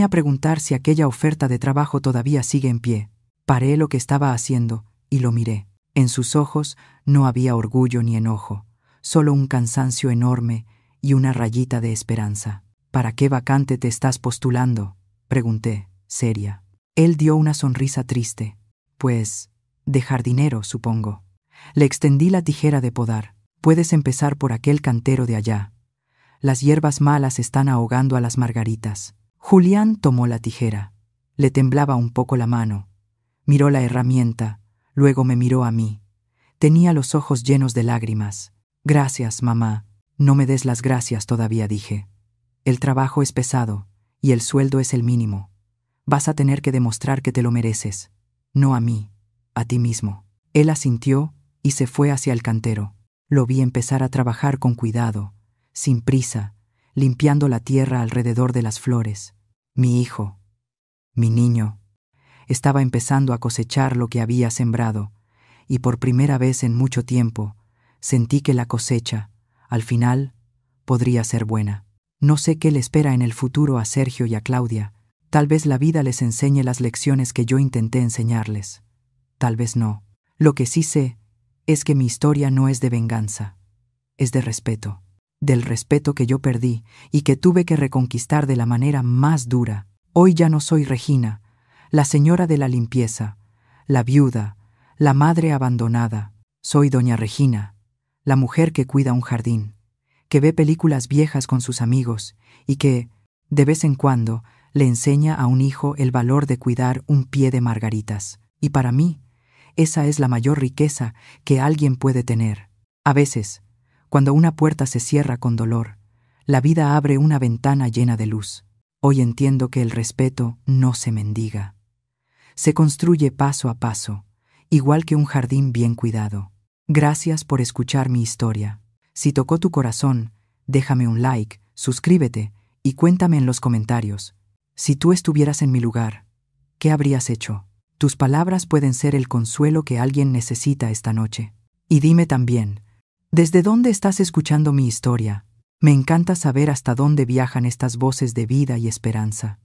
a preguntar si aquella oferta de trabajo todavía sigue en pie». Paré lo que estaba haciendo y lo miré. En sus ojos no había orgullo ni enojo, solo un cansancio enorme y una rayita de esperanza. «¿Para qué vacante te estás postulando?», pregunté, seria. Él dio una sonrisa triste. «Pues, de jardinero, supongo». Le extendí la tijera de podar. «Puedes empezar por aquel cantero de allá. Las hierbas malas están ahogando a las margaritas». Julián tomó la tijera. Le temblaba un poco la mano. Miró la herramienta, luego me miró a mí. Tenía los ojos llenos de lágrimas. «Gracias, mamá». «No me des las gracias todavía», dije. «El trabajo es pesado y el sueldo es el mínimo. Vas a tener que demostrar que te lo mereces. No a mí, a ti mismo». Él asintió y se fue hacia el cantero. Lo vi empezar a trabajar con cuidado, sin prisa, limpiando la tierra alrededor de las flores. Mi hijo, mi niño, estaba empezando a cosechar lo que había sembrado, y por primera vez en mucho tiempo sentí que la cosecha, al final, podría ser buena. No sé qué le espera en el futuro a Sergio y a Claudia. Tal vez la vida les enseñe las lecciones que yo intenté enseñarles. Tal vez no. Lo que sí sé es que mi historia no es de venganza, es de respeto. Del respeto que yo perdí y que tuve que reconquistar de la manera más dura. Hoy ya no soy Regina, la señora de la limpieza, la viuda, la madre abandonada. Soy doña Regina, la mujer que cuida un jardín, que ve películas viejas con sus amigos y que, de vez en cuando, le enseña a un hijo el valor de cuidar un pie de margaritas. Y para mí, esa es la mayor riqueza que alguien puede tener. A veces, cuando una puerta se cierra con dolor, la vida abre una ventana llena de luz. Hoy entiendo que el respeto no se mendiga. Se construye paso a paso, igual que un jardín bien cuidado. Gracias por escuchar mi historia. Si tocó tu corazón, déjame un like, suscríbete y cuéntame en los comentarios. Si tú estuvieras en mi lugar, ¿qué habrías hecho? Tus palabras pueden ser el consuelo que alguien necesita esta noche. Y dime también, ¿desde dónde estás escuchando mi historia? Me encanta saber hasta dónde viajan estas voces de vida y esperanza.